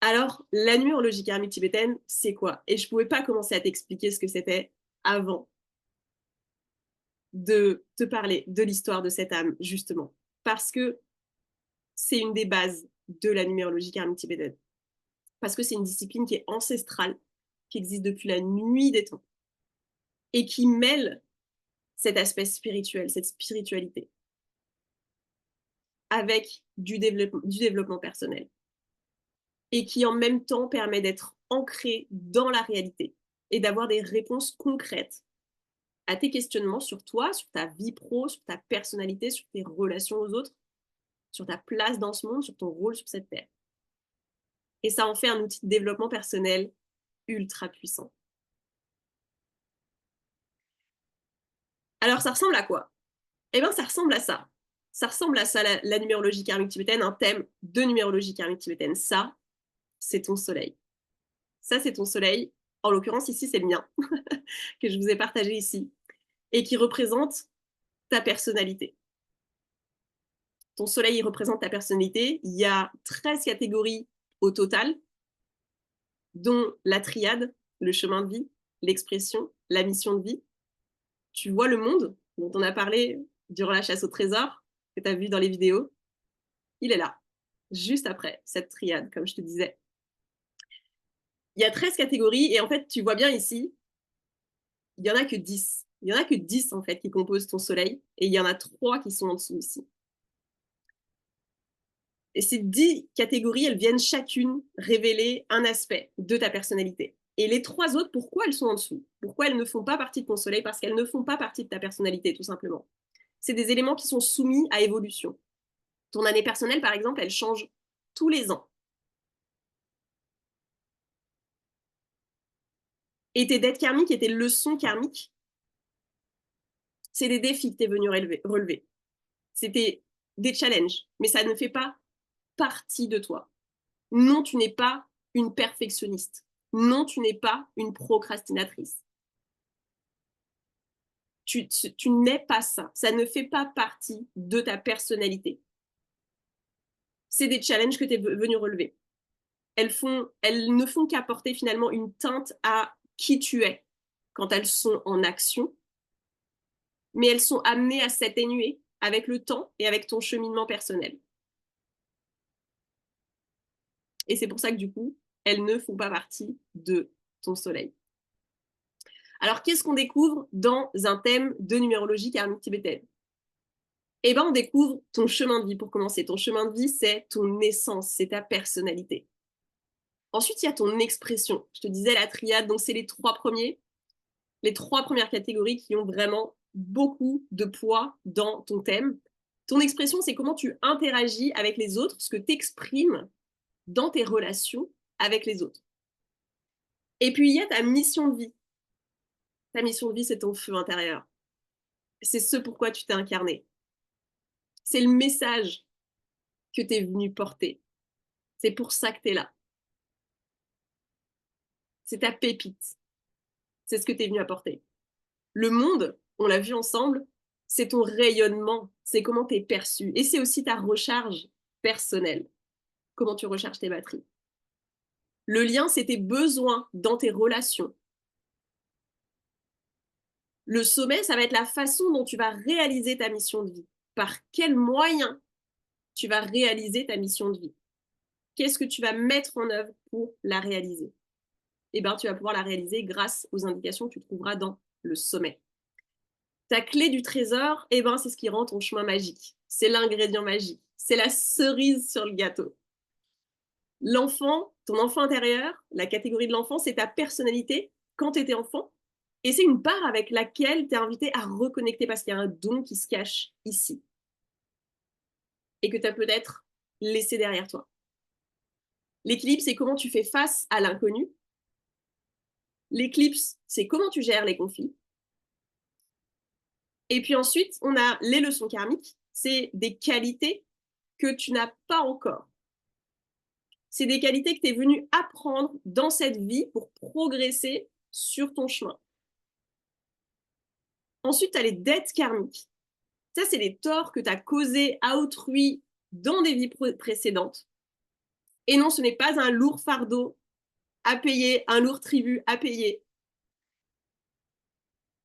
Alors, la numérologie karmique tibétaine, c'est quoi? Et je ne pouvais pas commencer à t'expliquer ce que c'était avant de te parler de l'histoire de cette âme, justement. Parce que c'est une des bases de la numérologie karmique tibétaine. Parce que c'est une discipline qui est ancestrale, qui existe depuis la nuit des temps, et qui mêle cet aspect spirituel, cette spiritualité, avec du développement personnel, et qui en même temps permet d'être ancré dans la réalité et d'avoir des réponses concrètes à tes questionnements sur toi, sur ta vie pro, sur ta personnalité, sur tes relations aux autres, sur ta place dans ce monde, sur ton rôle sur cette terre. Et ça en fait un outil de développement personnel ultra puissant. Alors ça ressemble à quoi? Eh bien ça ressemble à ça. Ça ressemble à ça, la numérologie karmique tibétaine, un thème de numérologie karmique tibétaine. Ça, c'est ton soleil. Ça, c'est ton soleil. En l'occurrence, ici, c'est le mien, que je vous ai partagé ici, et qui représente ta personnalité. Ton soleil, il représente ta personnalité. Il y a 13 catégories au total, dont la triade, le chemin de vie, l'expression, la mission de vie. Tu vois le monde dont on a parlé durant la chasse au trésor, que tu as vu dans les vidéos. Il est là, juste après cette triade, comme je te disais. Il y a 13 catégories et en fait, tu vois bien ici, il n'y en a que 10. Il n'y en a que 10 en fait qui composent ton soleil et il y en a 3 qui sont en dessous ici. Et ces 10 catégories, elles viennent chacune révéler un aspect de ta personnalité. Et les 3 autres, pourquoi elles sont en dessous? Pourquoi elles ne font pas partie de ton soleil? Parce qu'elles ne font pas partie de ta personnalité, tout simplement. C'est des éléments qui sont soumis à évolution. Ton année personnelle, par exemple, elle change tous les ans. Et tes dettes karmiques et tes leçons karmiques, c'est des défis que tu es venu relever. C'était des challenges, mais ça ne fait pas partie de toi. Non, tu n'es pas une perfectionniste. Non, tu n'es pas une procrastinatrice. Tu n'es pas ça. Ça ne fait pas partie de ta personnalité. C'est des challenges que tu es venu relever. Elles ne font qu'apporter finalement une teinte à qui tu es quand elles sont en action, mais elles sont amenées à s'atténuer avec le temps et avec ton cheminement personnel. Et c'est pour ça que du coup, elles ne font pas partie de ton soleil. Alors, qu'est-ce qu'on découvre dans un thème de numérologie karmique tibétaine? Eh bien, on découvre ton chemin de vie pour commencer. Ton chemin de vie, c'est ton essence, c'est ta personnalité. Ensuite, il y a ton expression. Je te disais la triade, donc c'est les trois premières catégories qui ont vraiment beaucoup de poids dans ton thème. Ton expression, c'est comment tu interagis avec les autres, ce que tu exprimes dans tes relations avec les autres. Et puis, il y a ta mission de vie. Ta mission de vie, c'est ton feu intérieur. C'est ce pourquoi tu t'es incarné. C'est le message que tu es venu porter. C'est pour ça que tu es là. C'est ta pépite. C'est ce que tu es venu apporter. Le monde, on l'a vu ensemble, c'est ton rayonnement, c'est comment tu es perçu. Et c'est aussi ta recharge personnelle, comment tu recharges tes batteries. Le lien, c'est tes besoins dans tes relations. Le sommet, ça va être la façon dont tu vas réaliser ta mission de vie. Par quels moyens tu vas réaliser ta mission de vie? Qu'est-ce que tu vas mettre en œuvre pour la réaliser? Eh bien, tu vas pouvoir la réaliser grâce aux indications que tu trouveras dans le sommet. Ta clé du trésor, eh ben, c'est ce qui rend ton chemin magique. C'est l'ingrédient magique. C'est la cerise sur le gâteau. L'enfant, ton enfant intérieur, la catégorie de l'enfant, c'est ta personnalité quand tu étais enfant. Et c'est une part avec laquelle tu es invité à reconnecter parce qu'il y a un don qui se cache ici. Et que tu as peut-être laissé derrière toi. L'équilibre, c'est comment tu fais face à l'inconnu. L'éclipse, c'est comment tu gères les conflits. Et puis ensuite, on a les leçons karmiques. C'est des qualités que tu n'as pas encore. C'est des qualités que tu es venu apprendre dans cette vie pour progresser sur ton chemin. Ensuite, tu as les dettes karmiques. Ça, c'est les torts que tu as causés à autrui dans des vies précédentes. Et non, ce n'est pas un lourd fardeau à payer, un lourd tribut à payer.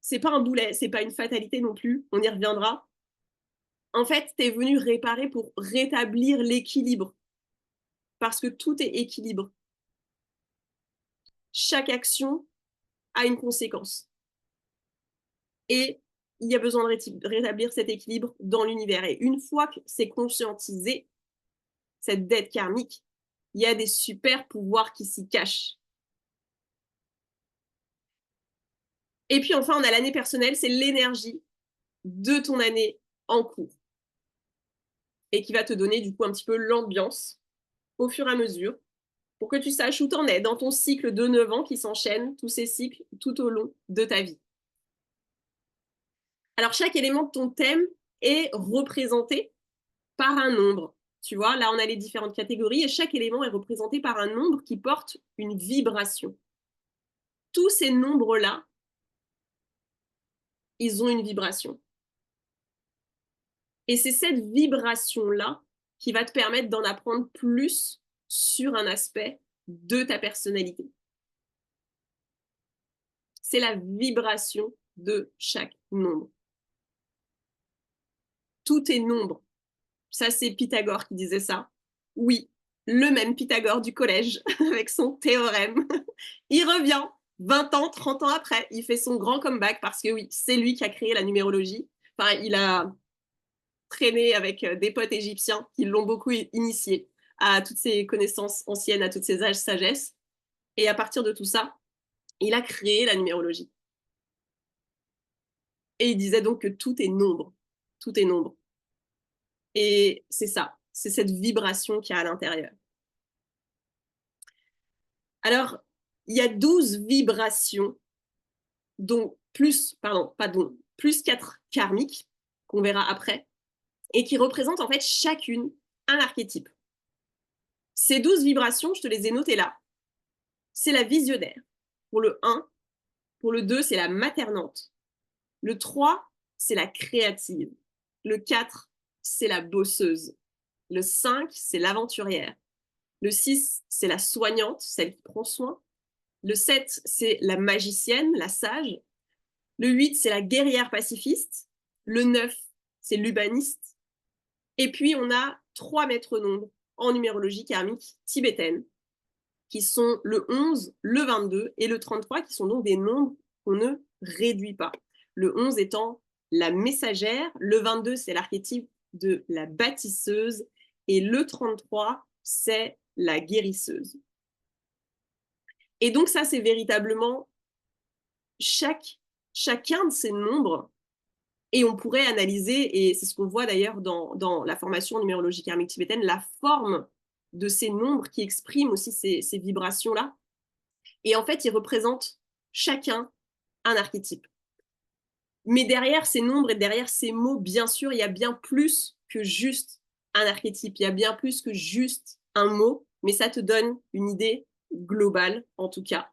C'est pas un boulet, c'est pas une fatalité non plus, on y reviendra. En fait, tu es venu réparer pour rétablir l'équilibre. Parce que tout est équilibre. Chaque action a une conséquence. Et il y a besoin de rétablir cet équilibre dans l'univers. Et une fois que c'est conscientisé, cette dette karmique, il y a des super pouvoirs qui s'y cachent. Et puis enfin, on a l'année personnelle, c'est l'énergie de ton année en cours. Et qui va te donner du coup un petit peu l'ambiance au fur et à mesure pour que tu saches où t'en es dans ton cycle de 9 ans qui s'enchaîne, tous ces cycles tout au long de ta vie. Alors, chaque élément de ton thème est représenté par un nombre. Tu vois, là, on a les différentes catégories et chaque élément est représenté par un nombre qui porte une vibration. Tous ces nombres-là, ils ont une vibration. Et c'est cette vibration-là qui va te permettre d'en apprendre plus sur un aspect de ta personnalité. C'est la vibration de chaque nombre. Tout est nombre. Ça, c'est Pythagore qui disait ça. Oui, le même Pythagore du collège, avec son théorème. Il revient 20 ans, 30 ans après. Il fait son grand comeback parce que oui, c'est lui qui a créé la numérologie. Enfin, il a traîné avec des potes égyptiens qui l'ont beaucoup initié à toutes ces connaissances anciennes, à toutes ces âges sagesse. Et à partir de tout ça, il a créé la numérologie. Et il disait donc que tout est nombre. Tout est nombre. Et c'est ça, c'est cette vibration qu'il y a à l'intérieur. Alors, il y a 12 vibrations, dont plus, pardon, pas dont, plus 4 karmiques, qu'on verra après, et qui représentent en fait chacune un archétype. Ces 12 vibrations, je te les ai notées là. C'est la visionnaire. Pour le 1, pour le 2, c'est la maternante. Le 3, c'est la créative. Le 4, c'est la bosseuse. Le 5, c'est l'aventurière. Le 6, c'est la soignante, celle qui prend soin. Le 7, c'est la magicienne, la sage. Le 8, c'est la guerrière pacifiste. Le 9, c'est l'humaniste. Et puis, on a 3 maîtres nombres en numérologie karmique tibétaine, qui sont le 11, le 22 et le 33, qui sont donc des nombres qu'on ne réduit pas. Le 11 étant la messagère, le 22, c'est l'archétype de la bâtisseuse, et le 33, c'est la guérisseuse. Et donc ça, c'est véritablement chacun de ces nombres, et on pourrait analyser, et c'est ce qu'on voit d'ailleurs dans la formation numérologie karmique tibétaine, la forme de ces nombres qui expriment aussi ces vibrations-là. Et en fait, ils représentent chacun un archétype. Mais derrière ces nombres et derrière ces mots, bien sûr, il y a bien plus que juste un archétype, il y a bien plus que juste un mot, mais ça te donne une idée globale, en tout cas.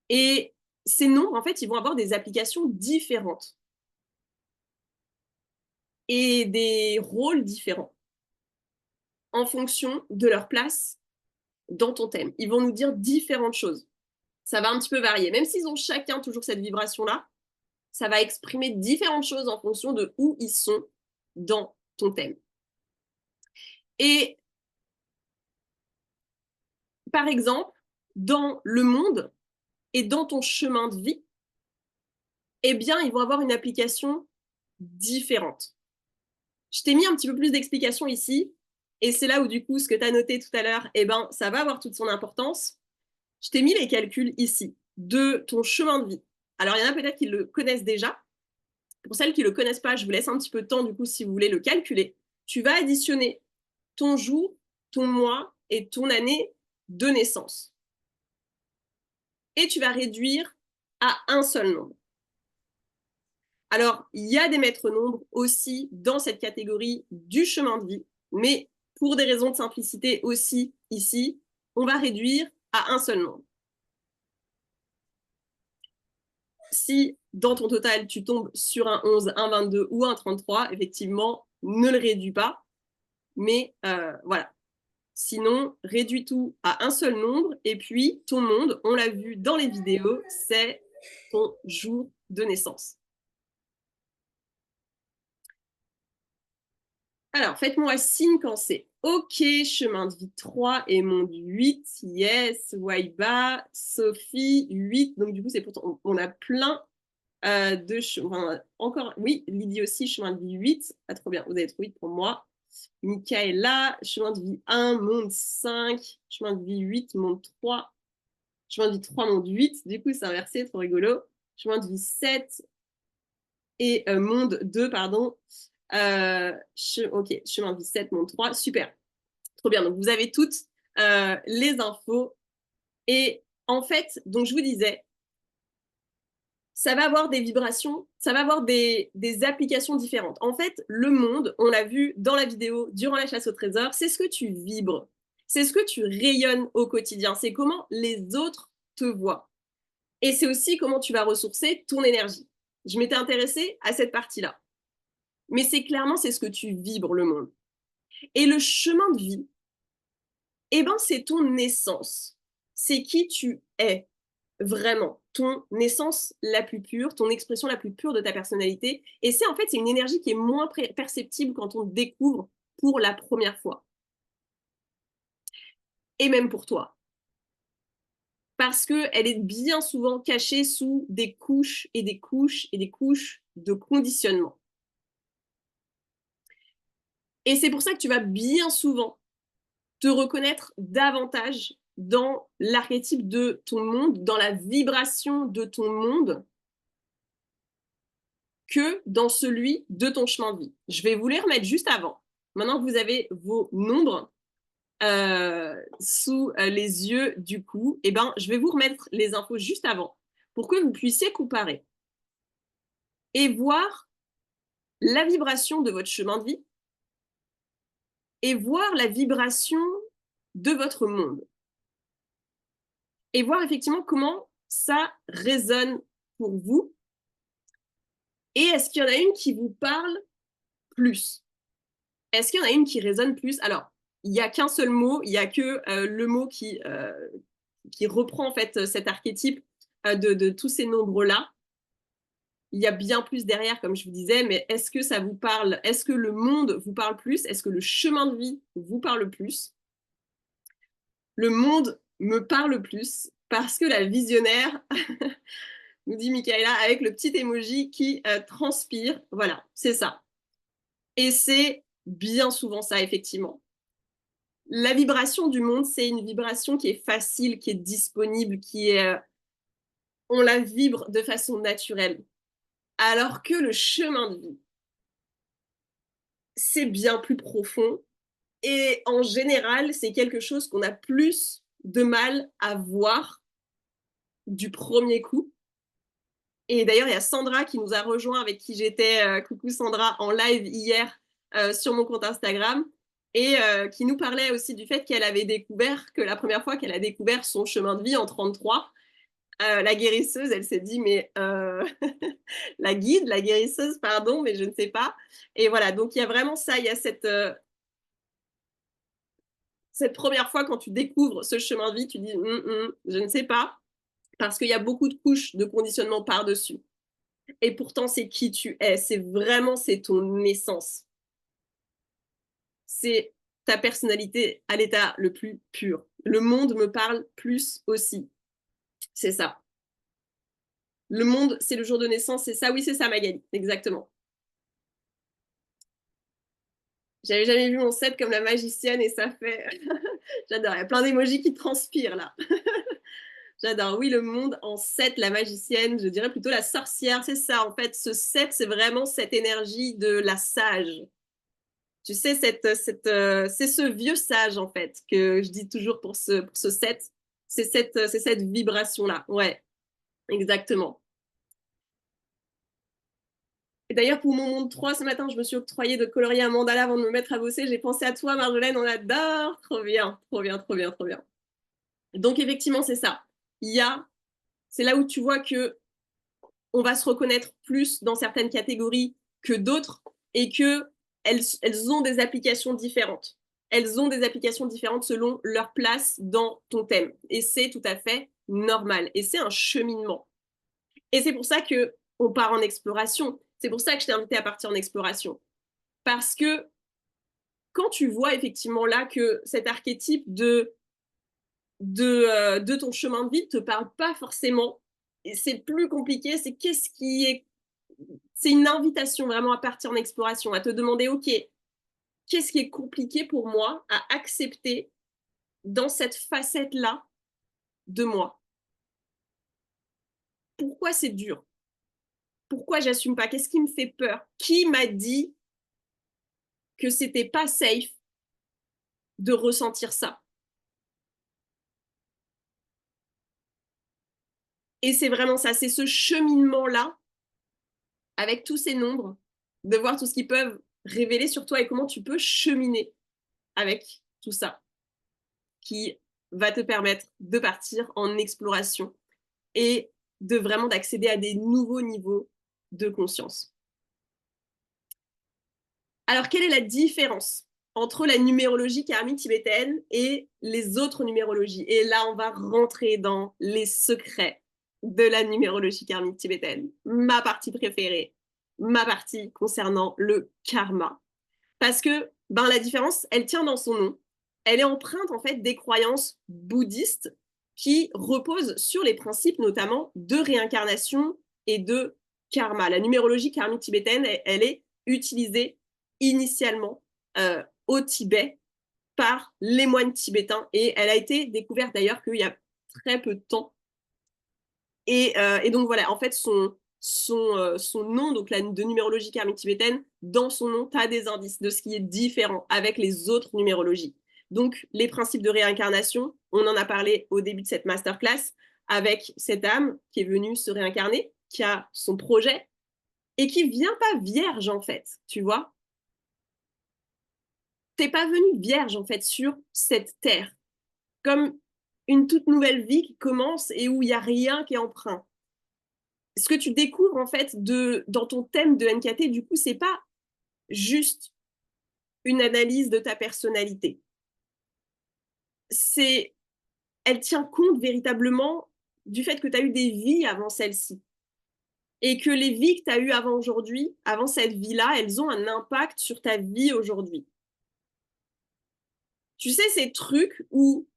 Et ces nombres, en fait, ils vont avoir des applications différentes et des rôles différents en fonction de leur place dans ton thème. Ils vont nous dire différentes choses. Ça va un petit peu varier. Même s'ils ont chacun toujours cette vibration-là, ça va exprimer différentes choses en fonction de où ils sont dans ton thème. Et par exemple, dans le monde et dans ton chemin de vie, eh bien, ils vont avoir une application différente. Je t'ai mis un petit peu plus d'explications ici, et c'est là où du coup, ce que tu as noté tout à l'heure, eh ben, ça va avoir toute son importance. Je t'ai mis les calculs ici de ton chemin de vie. Alors, il y en a peut-être qui le connaissent déjà. Pour celles qui ne le connaissent pas, je vous laisse un petit peu de temps, du coup, si vous voulez le calculer. Tu vas additionner ton jour, ton mois et ton année de naissance. Et tu vas réduire à un seul nombre. Alors, il y a des maîtres nombres aussi dans cette catégorie du chemin de vie, mais pour des raisons de simplicité aussi, ici, on va réduire à un seul nombre. Si dans ton total, tu tombes sur un 11, un 22 ou un 33, effectivement, ne le réduis pas. Mais voilà. Sinon, réduis tout à un seul nombre. Et puis, ton monde, on l'a vu dans les vidéos, c'est ton jour de naissance. Alors, faites-moi signe quand c'est OK. Chemin de vie 3 et monde 8. Yes. Waiba, Sophie, 8. Donc, du coup, c'est pour on a plein de chemins. Encore, oui, Lydie aussi, chemin de vie 8. Ah, trop bien. Vous avez trop vite pour moi. Michaela, chemin de vie 1, monde 5. Chemin de vie 8, monde 3. Chemin de vie 3, monde 8. Du coup, c'est inversé, trop rigolo. Chemin de vie 7 et monde 2, pardon. Ok, chemin de vie 7, monde 3. Super. Trop bien. Donc, vous avez toutes les infos. Et en fait, donc je vous disais, ça va avoir des vibrations, ça va avoir des applications différentes. En fait, le monde, on l'a vu dans la vidéo durant la chasse au trésor, c'est ce que tu vibres, c'est ce que tu rayonnes au quotidien, c'est comment les autres te voient. Et c'est aussi comment tu vas ressourcer ton énergie. Je m'étais intéressée à cette partie-là. Mais c'est clairement, c'est ce que tu vibres, le monde. Et le chemin de vie, eh ben, c'est ton essence. C'est qui tu es, vraiment. Ton essence la plus pure, ton expression la plus pure de ta personnalité. Et c'est en fait, c'est une énergie qui est moins perceptible quand on découvre pour la première fois. Et même pour toi. Parce qu'elle est bien souvent cachée sous des couches et des couches et des couches de conditionnement. Et c'est pour ça que tu vas bien souvent te reconnaître davantage dans l'archétype de ton monde, dans la vibration de ton monde, que dans celui de ton chemin de vie. Je vais vous les remettre juste avant. Maintenant que vous avez vos nombres sous les yeux du coup, eh ben, je vais vous remettre les infos juste avant pour que vous puissiez comparer et voir la vibration de votre chemin de vie et voir la vibration de votre monde et voir effectivement comment ça résonne pour vous. Et est-ce qu'il y en a une qui vous parle plus? Est-ce qu'il y en a une qui résonne plus? Alors, il n'y a qu'un seul mot, il n'y a que le mot qui reprend en fait cet archétype de tous ces nombres-là. Il y a bien plus derrière, comme je vous disais, mais est-ce que ça vous parle? Est-ce que le monde vous parle plus? Est-ce que le chemin de vie vous parle plus? Le monde me parle plus parce que la visionnaire, nous dit Michaela, avec le petit emoji qui transpire. Voilà, c'est ça. Et c'est bien souvent ça, effectivement. La vibration du monde, c'est une vibration qui est facile, qui est disponible, qui est... on la vibre de façon naturelle. Alors que le chemin de vie, c'est bien plus profond. Et en général, c'est quelque chose qu'on a plus de mal à voir du premier coup. Et d'ailleurs, il y a Sandra qui nous a rejoint, avec qui j'étais, coucou Sandra, en live hier sur mon compte Instagram, et qui nous parlait aussi du fait qu'elle avait découvert, que la première fois qu'elle a découvert son chemin de vie en 33, la guérisseuse, elle s'est dit, mais la guide, la guérisseuse, pardon, mais je ne sais pas. Et voilà, donc il y a vraiment ça, il y a cette première fois quand tu découvres ce chemin de vie, tu dis, je ne sais pas, parce qu'il y a beaucoup de couches de conditionnement par-dessus. Et pourtant, c'est qui tu es. C'est vraiment, c'est ton essence. C'est ta personnalité à l'état le plus pur. Le monde me parle plus aussi. C'est ça. Le monde, c'est le jour de naissance, c'est ça. Oui, c'est ça, Magali. Exactement. J'avais jamais vu mon set comme la magicienne et ça fait... J'adore. Il y a plein d'émojis qui transpirent là. J'adore. Oui, le monde en 7, la magicienne, je dirais plutôt la sorcière. C'est ça, en fait. Ce 7, c'est vraiment cette énergie de la sage. Tu sais, c'est ce vieux sage, en fait, que je dis toujours pour ce 7. C'est cette vibration-là. Ouais, exactement. Et d'ailleurs, pour mon monde 3, ce matin, je me suis octroyée de colorier un mandala avant de me mettre à bosser. J'ai pensé à toi, Marjolaine, on adore. Trop bien, trop bien, trop bien, trop bien. Donc, effectivement, c'est ça. C'est là où tu vois que on va se reconnaître plus dans certaines catégories que d'autres et que elles ont des applications différentes. Elles ont des applications différentes selon leur place dans ton thème. Et c'est tout à fait normal. Et c'est un cheminement. Et c'est pour ça que on part en exploration. C'est pour ça que je t'ai invité à partir en exploration. Parce que quand tu vois effectivement là que cet archétype de ton chemin de vie ne te parle pas forcément, et c'est plus compliqué, c'est qu'est-ce qui est... C'est une invitation vraiment à partir en exploration, à te demander, OK, qu'est-ce qui est compliqué pour moi à accepter dans cette facette-là de moi? Pourquoi c'est dur? Pourquoi j'assume pas? Qu'est-ce qui me fait peur? Qui m'a dit que c'était pas safe de ressentir ça? Et c'est vraiment ça, c'est ce cheminement-là, avec tous ces nombres, de voir tout ce qu'ils peuvent révéler sur toi et comment tu peux cheminer avec tout ça, qui va te permettre de partir en exploration et de vraiment d'accéder à des nouveaux niveaux de conscience. Alors, quelle est la différence entre la numérologie karmique tibétaine et les autres numérologies? Et là, on va rentrer dans les secrets de la numérologie karmique tibétaine, ma partie préférée, ma partie concernant le karma. Parce que la différence, elle tient dans son nom. Elle est empreinte en fait des croyances bouddhistes qui reposent sur les principes notamment de réincarnation et de karma. La numérologie karmique tibétaine, elle est utilisée initialement au Tibet par les moines tibétains et elle a été découverte d'ailleurs qu'il y a très peu de temps. Et donc voilà, en fait, son nom, donc de numérologie karmique tibétaine, dans son nom, tu as des indices de ce qui est différent avec les autres numérologies. Donc, les principes de réincarnation, on en a parlé au début de cette masterclass, avec cette âme qui est venue se réincarner, qui a son projet, et qui vient pas vierge, en fait, tu vois. T'es pas venu vierge, en fait, sur cette terre. comme une toute nouvelle vie qui commence et où il y a rien qui est emprunt. Ce que tu découvres en fait dans ton thème de NKT, du coup, c'est pas juste une analyse de ta personnalité. Elle tient compte véritablement du fait que tu as eu des vies avant celle-ci. Et que les vies que tu as eues avant aujourd'hui, avant cette vie-là, elles ont un impact sur ta vie aujourd'hui. Tu sais, ces trucs où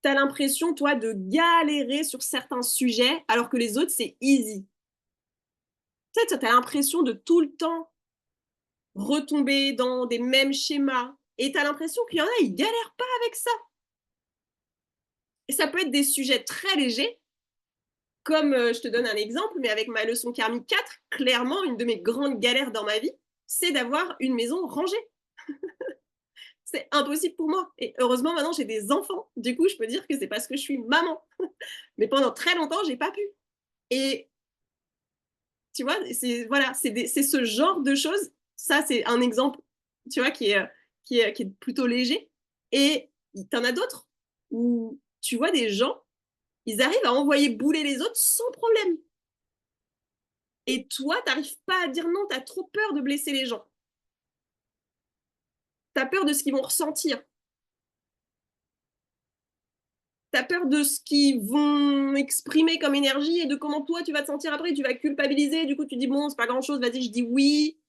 tu as l'impression, toi, de galérer sur certains sujets, alors que les autres, c'est easy. Tu sais, tu as l'impression de tout le temps retomber dans des mêmes schémas. Et tu as l'impression qu'il y en a, ils galèrent pas avec ça. Et ça peut être des sujets très légers, comme je te donne un exemple, mais avec ma leçon karmique 4, clairement, une de mes grandes galères dans ma vie, c'est d'avoir une maison rangée. C'est impossible pour moi. Et heureusement, maintenant, j'ai des enfants. Du coup, je peux dire que c'est parce que je suis maman. Mais pendant très longtemps, j'ai pas pu. Et tu vois, voilà, c'est ce genre de choses. Ça, c'est un exemple, tu vois, qui est plutôt léger. Et tu en as d'autres où tu vois des gens, ils arrivent à envoyer bouler les autres sans problème. Et toi, tu n'arrives pas à dire non, tu as trop peur de blesser les gens. Tu as peur de ce qu'ils vont ressentir. Tu as peur de ce qu'ils vont exprimer comme énergie et de comment toi tu vas te sentir après. Tu vas culpabiliser. Du coup, tu dis bon, c'est pas grand chose, vas-y, je dis oui.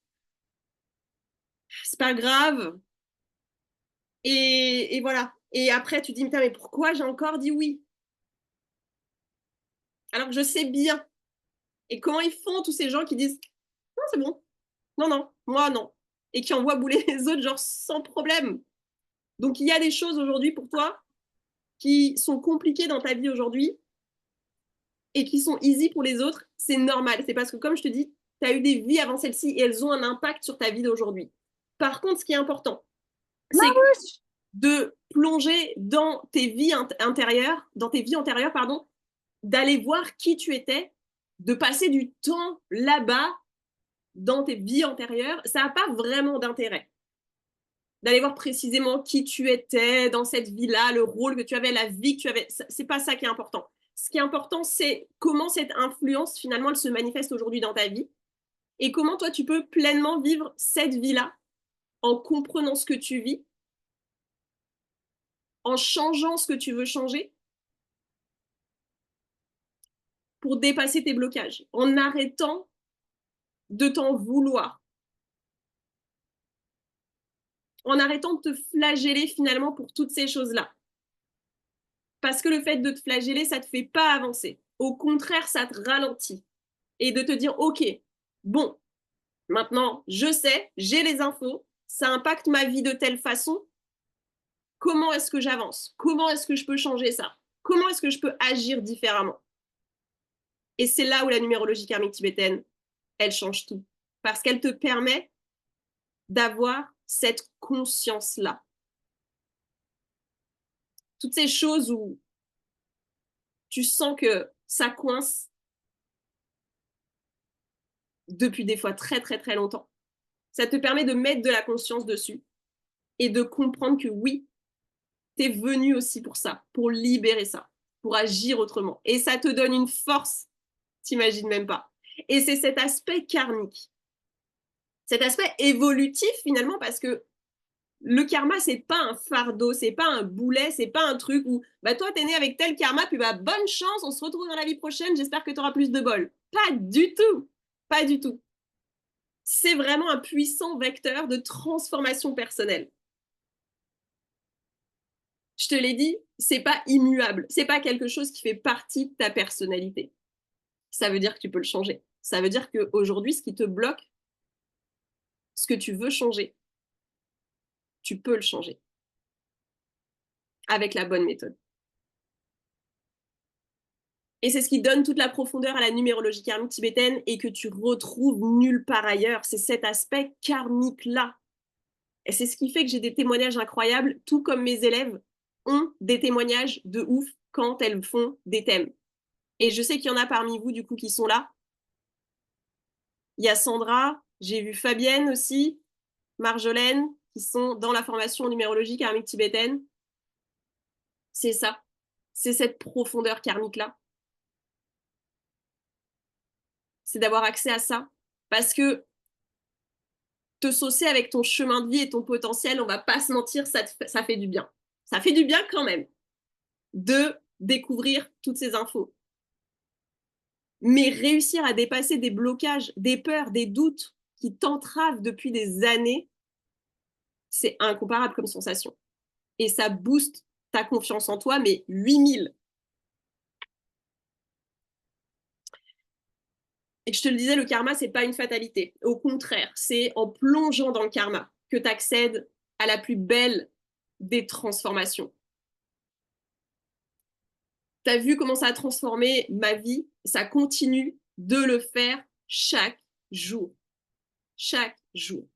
C'est pas grave. Et voilà. Et après, tu dis mais pourquoi j'ai encore dit oui? Alors que je sais bien. Et comment ils font tous ces gens qui disent non, c'est bon. Non, non, moi non. Et qui envoient bouler les autres, genre sans problème. Donc, il y a des choses aujourd'hui pour toi qui sont compliquées dans ta vie aujourd'hui et qui sont easy pour les autres. C'est normal. C'est parce que, comme je te dis, tu as eu des vies avant celle-ci et elles ont un impact sur ta vie d'aujourd'hui. Par contre, ce qui est important, c'est de plonger dans tes vies intérieures, pardon, d'aller voir qui tu étais, de passer du temps là-bas dans tes vies antérieures, ça n'a pas vraiment d'intérêt. D'aller voir précisément qui tu étais dans cette vie-là, le rôle que tu avais, la vie que tu avais, c'est pas ça qui est important. Ce qui est important, c'est comment cette influence, finalement, elle se manifeste aujourd'hui dans ta vie et comment toi, tu peux pleinement vivre cette vie-là en comprenant ce que tu vis, en changeant ce que tu veux changer pour dépasser tes blocages, en arrêtant de t'en vouloir, en arrêtant de te flageller finalement pour toutes ces choses-là. Parce que le fait de te flageller, ça ne te fait pas avancer. Au contraire, ça te ralentit. Et de te dire, OK, bon, maintenant, je sais, j'ai les infos, ça impacte ma vie de telle façon. Comment est-ce que j'avance? Comment est-ce que je peux changer ça? Comment est-ce que je peux agir différemment? Et c'est là où la numérologie karmique tibétaine, elle change tout. Parce qu'elle te permet d'avoir cette conscience-là. Toutes ces choses où tu sens que ça coince depuis des fois très très très longtemps. Ça te permet de mettre de la conscience dessus et de comprendre que oui, t'es venu aussi pour ça, pour libérer ça, pour agir autrement. Et ça te donne une force, t'imagines même pas. Et c'est cet aspect karmique, cet aspect évolutif finalement, parce que le karma, c'est pas un fardeau, c'est pas un boulet, c'est pas un truc où bah toi t'es né avec tel karma, puis bah bonne chance, on se retrouve dans la vie prochaine, j'espère que tu auras plus de bol. Pas du tout, pas du tout. C'est vraiment un puissant vecteur de transformation personnelle. Je te l'ai dit, c'est pas immuable, c'est pas quelque chose qui fait partie de ta personnalité. Ça veut dire que tu peux le changer. Ça veut dire qu'aujourd'hui, ce qui te bloque, ce que tu veux changer, tu peux le changer avec la bonne méthode. Et c'est ce qui donne toute la profondeur à la numérologie karmique tibétaine et que tu retrouves nulle part ailleurs. C'est cet aspect karmique-là. Et c'est ce qui fait que j'ai des témoignages incroyables, tout comme mes élèves ont des témoignages de ouf quand elles font des thèmes. Et je sais qu'il y en a parmi vous, du coup, qui sont là. Il y a Sandra, j'ai vu Fabienne aussi, Marjolaine, qui sont dans la formation en numérologie karmique tibétaine. C'est ça. C'est cette profondeur karmique-là. C'est d'avoir accès à ça. Parce que te saucer avec ton chemin de vie et ton potentiel, on va pas se mentir, ça fait du bien. Ça fait du bien quand même de découvrir toutes ces infos. Mais réussir à dépasser des blocages, des peurs, des doutes qui t'entravent depuis des années, c'est incomparable comme sensation. Et ça booste ta confiance en toi, mais 8000. Et je te le disais, le karma, c'est pas une fatalité. Au contraire, c'est en plongeant dans le karma que tu accèdes à la plus belle des transformations. Tu as vu comment ça a transformé ma vie, ça continue de le faire chaque jour. Chaque jour.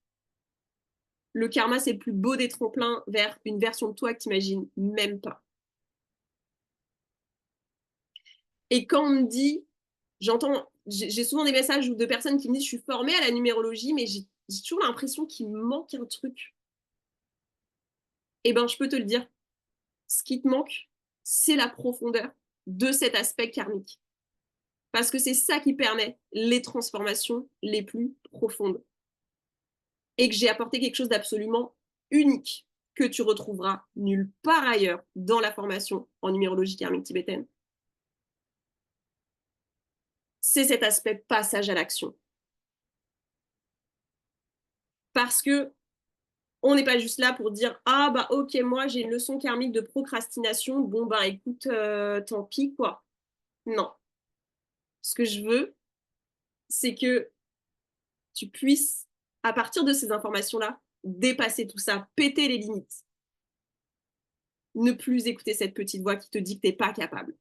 Le karma, c'est le plus beau des tremplins vers une version de toi que tu n'imagines même pas. Et quand on me dit, j'ai souvent des messages de personnes qui me disent, je suis formée à la numérologie, mais j'ai toujours l'impression qu'il me manque un truc. Eh ben, je peux te le dire, ce qui te manque, c'est la profondeur de cet aspect karmique. Parce que c'est ça qui permet les transformations les plus profondes. Et que j'ai apporté quelque chose d'absolument unique que tu retrouveras nulle part ailleurs dans la formation en numérologie karmique tibétaine. C'est cet aspect passage à l'action. Parce que on n'est pas juste là pour dire ah bah ok, moi j'ai une leçon karmique de procrastination, bon bah écoute, tant pis quoi. Non. Ce que je veux, c'est que tu puisses, à partir de ces informations-là, dépasser tout ça, péter les limites. Ne plus écouter cette petite voix qui te dit que tu n'es pas capable.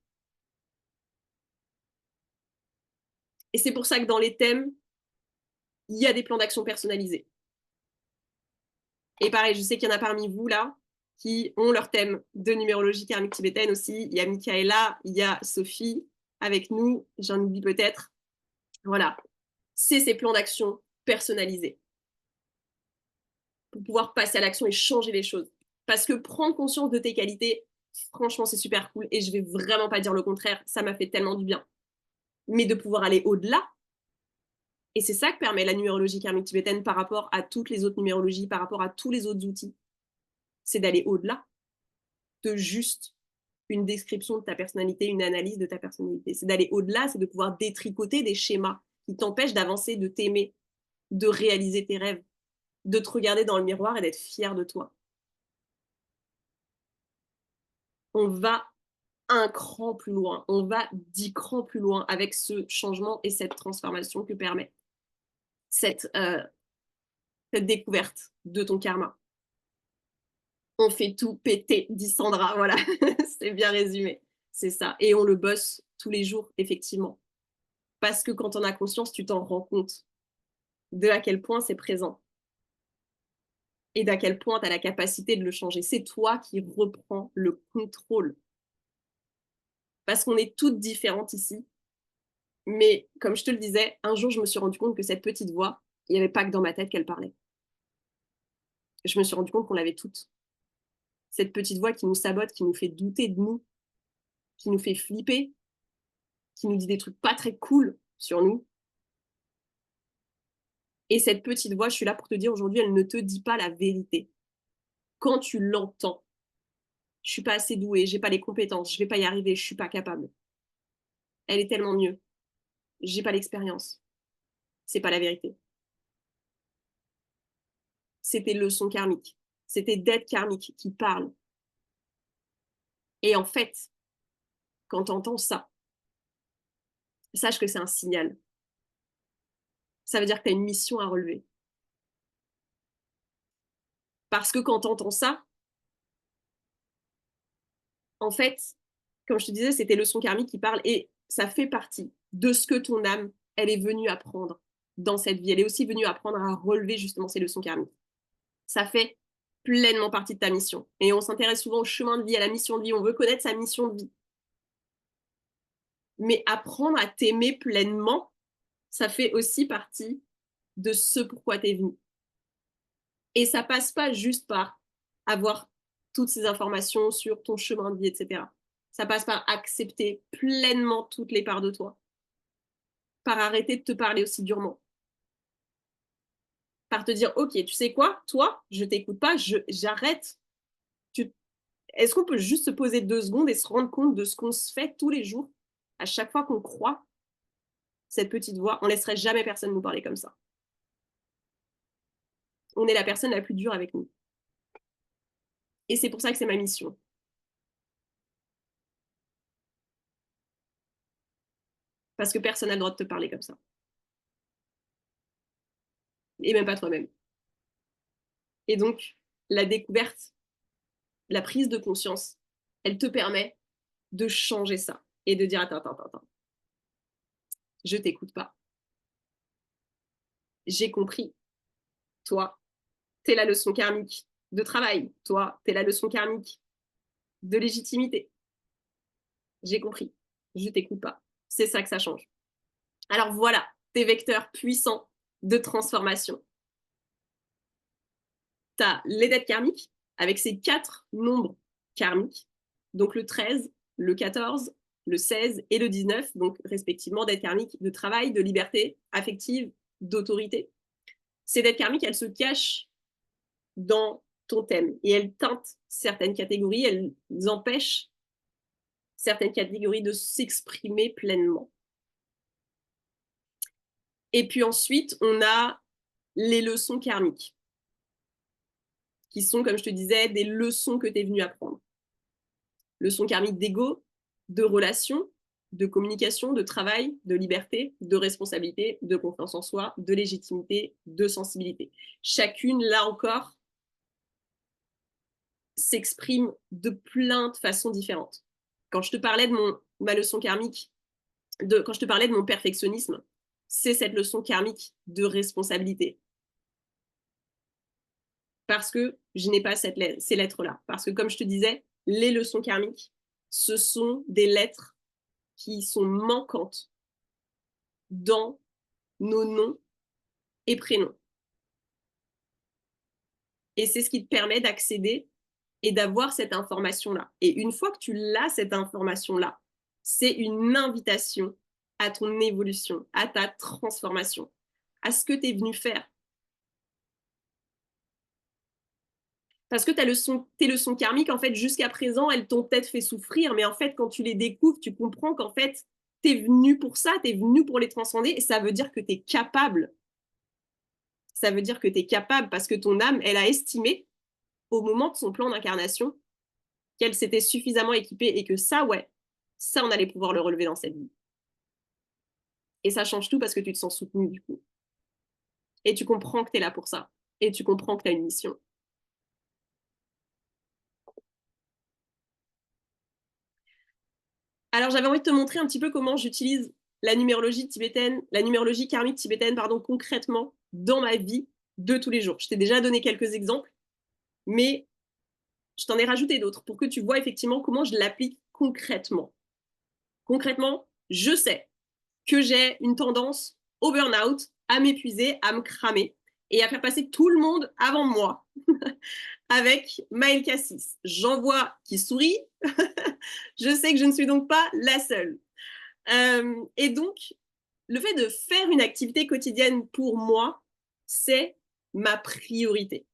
Et c'est pour ça que dans les thèmes, il y a des plans d'action personnalisés. Et pareil, je sais qu'il y en a parmi vous là qui ont leur thème de numérologie karmique tibétaine aussi. Il y a Michaela, il y a Sophie avec nous, j'en oublie peut-être. Voilà, c'est ces plans d'action personnalisés pour pouvoir passer à l'action et changer les choses. Parce que prendre conscience de tes qualités, franchement, c'est super cool et je vais vraiment pas dire le contraire, ça m'a fait tellement du bien. Mais de pouvoir aller au-delà, et c'est ça que permet la numérologie karmique tibétaine par rapport à toutes les autres numérologies, par rapport à tous les autres outils, c'est d'aller au-delà de juste une description de ta personnalité, une analyse de ta personnalité. C'est d'aller au-delà, c'est de pouvoir détricoter des schémas qui t'empêchent d'avancer, de t'aimer, de réaliser tes rêves, de te regarder dans le miroir et d'être fier de toi. On va un cran plus loin, on va 10 crans plus loin avec ce changement et cette transformation que permet cette découverte de ton karma. On fait tout péter, dit Sandra, voilà, c'est bien résumé, c'est ça. Et on le bosse tous les jours, effectivement. Parce que quand on a conscience, tu t'en rends compte de à quel point c'est présent et d'à quel point tu as la capacité de le changer. C'est toi qui reprends le contrôle. Parce qu'on est toutes différentes ici. Mais comme je te le disais, un jour, je me suis rendu compte que cette petite voix, il n'y avait pas que dans ma tête qu'elle parlait. Je me suis rendu compte qu'on l'avait toutes. Cette petite voix qui nous sabote, qui nous fait douter de nous, qui nous fait flipper, qui nous dit des trucs pas très cool sur nous. Et cette petite voix, je suis là pour te dire aujourd'hui, elle ne te dit pas la vérité. Quand tu l'entends, je suis pas assez douée, j'ai pas les compétences, je vais pas y arriver, je suis pas capable. Elle est tellement mieux. J'ai pas l'expérience. C'est pas la vérité. C'était leçon karmique. C'était dette karmique qui parle. Et en fait, quand tu entends ça, sache que c'est un signal. Ça veut dire que tu as une mission à relever. Parce que quand tu entends ça, en fait, comme je te disais, c'était leçon karmique qui parle et ça fait partie de ce que ton âme, elle est venue apprendre dans cette vie. Elle est aussi venue apprendre à relever justement ces leçons karmiques. Ça fait pleinement partie de ta mission. Et on s'intéresse souvent au chemin de vie, à la mission de vie. On veut connaître sa mission de vie. Mais apprendre à t'aimer pleinement, ça fait aussi partie de ce pourquoi tu es venu. Et ça passe pas juste par avoir toutes ces informations sur ton chemin de vie, etc. Ça passe par accepter pleinement toutes les parts de toi, par arrêter de te parler aussi durement, par te dire, ok, tu sais quoi, toi, je t'écoute pas, j'arrête. Est-ce qu'on peut juste se poser 2 secondes et se rendre compte de ce qu'on se fait tous les jours, à chaque fois qu'on croit cette petite voix? On laisserait jamais personne nous parler comme ça. On est la personne la plus dure avec nous. Et c'est pour ça que c'est ma mission. Parce que personne n'a le droit de te parler comme ça. Et même pas toi-même. Et donc, la découverte, la prise de conscience, elle te permet de changer ça et de dire, attends, je t'écoute pas. J'ai compris. Toi, t'es la leçon karmique de travail. Toi, t'es la leçon karmique de légitimité. J'ai compris. Je t'écoute pas. C'est ça que ça change. Alors voilà, tes vecteurs puissants de transformation. Tu as les dettes karmiques avec ces 4 nombres karmiques, donc le 13, le 14, le 16 et le 19, donc respectivement dettes karmiques de travail, de liberté affective, d'autorité. Ces dettes karmiques, elles se cachent dans ton thème et elles teintent certaines catégories, elles empêchent certaines catégories de s'exprimer pleinement. Et puis ensuite, on a les leçons karmiques, qui sont, comme je te disais, des leçons que tu es venu apprendre. Leçons karmiques d'ego, de relation, de communication, de travail, de liberté, de responsabilité, de confiance en soi, de légitimité, de sensibilité. Chacune, là encore, s'exprime de plein de façons différentes. Quand je te parlais de ma leçon karmique, quand je te parlais de mon perfectionnisme, c'est cette leçon karmique de responsabilité. Parce que je n'ai pas ces lettres-là. Parce que, comme je te disais, les leçons karmiques, ce sont des lettres qui sont manquantes dans nos noms et prénoms. Et c'est ce qui te permet d'accéder et d'avoir cette information-là. Et une fois que tu l'as, cette information-là, c'est une invitation à ton évolution, à ta transformation, à ce que tu es venu faire. Parce que tes leçons karmiques, en fait, jusqu'à présent, elles t'ont peut-être fait souffrir, mais en fait, quand tu les découvres, tu comprends qu'en fait, tu es venu pour ça, tu es venu pour les transcender, et ça veut dire que tu es capable. Ça veut dire que tu es capable parce que ton âme, elle a estimé, au moment de son plan d'incarnation, qu'elle s'était suffisamment équipée et que ça, ouais, ça, on allait pouvoir le relever dans cette vie. Et ça change tout parce que tu te sens soutenu, du coup. Et tu comprends que tu es là pour ça. Et tu comprends que tu as une mission. Alors, j'avais envie de te montrer un petit peu comment j'utilise la numérologie tibétaine, la numérologie karmique tibétaine, pardon, concrètement dans ma vie de tous les jours. Je t'ai déjà donné quelques exemples, mais je t'en ai rajouté d'autres pour que tu vois effectivement comment je l'applique concrètement. Concrètement, je sais que j'ai une tendance au burn-out, à m'épuiser, à me cramer et à faire passer tout le monde avant moi avec Maël Cassis. J'en vois qui sourit. Je sais que je ne suis donc pas la seule. Et donc, le fait de faire une activité quotidienne pour moi, c'est ma priorité.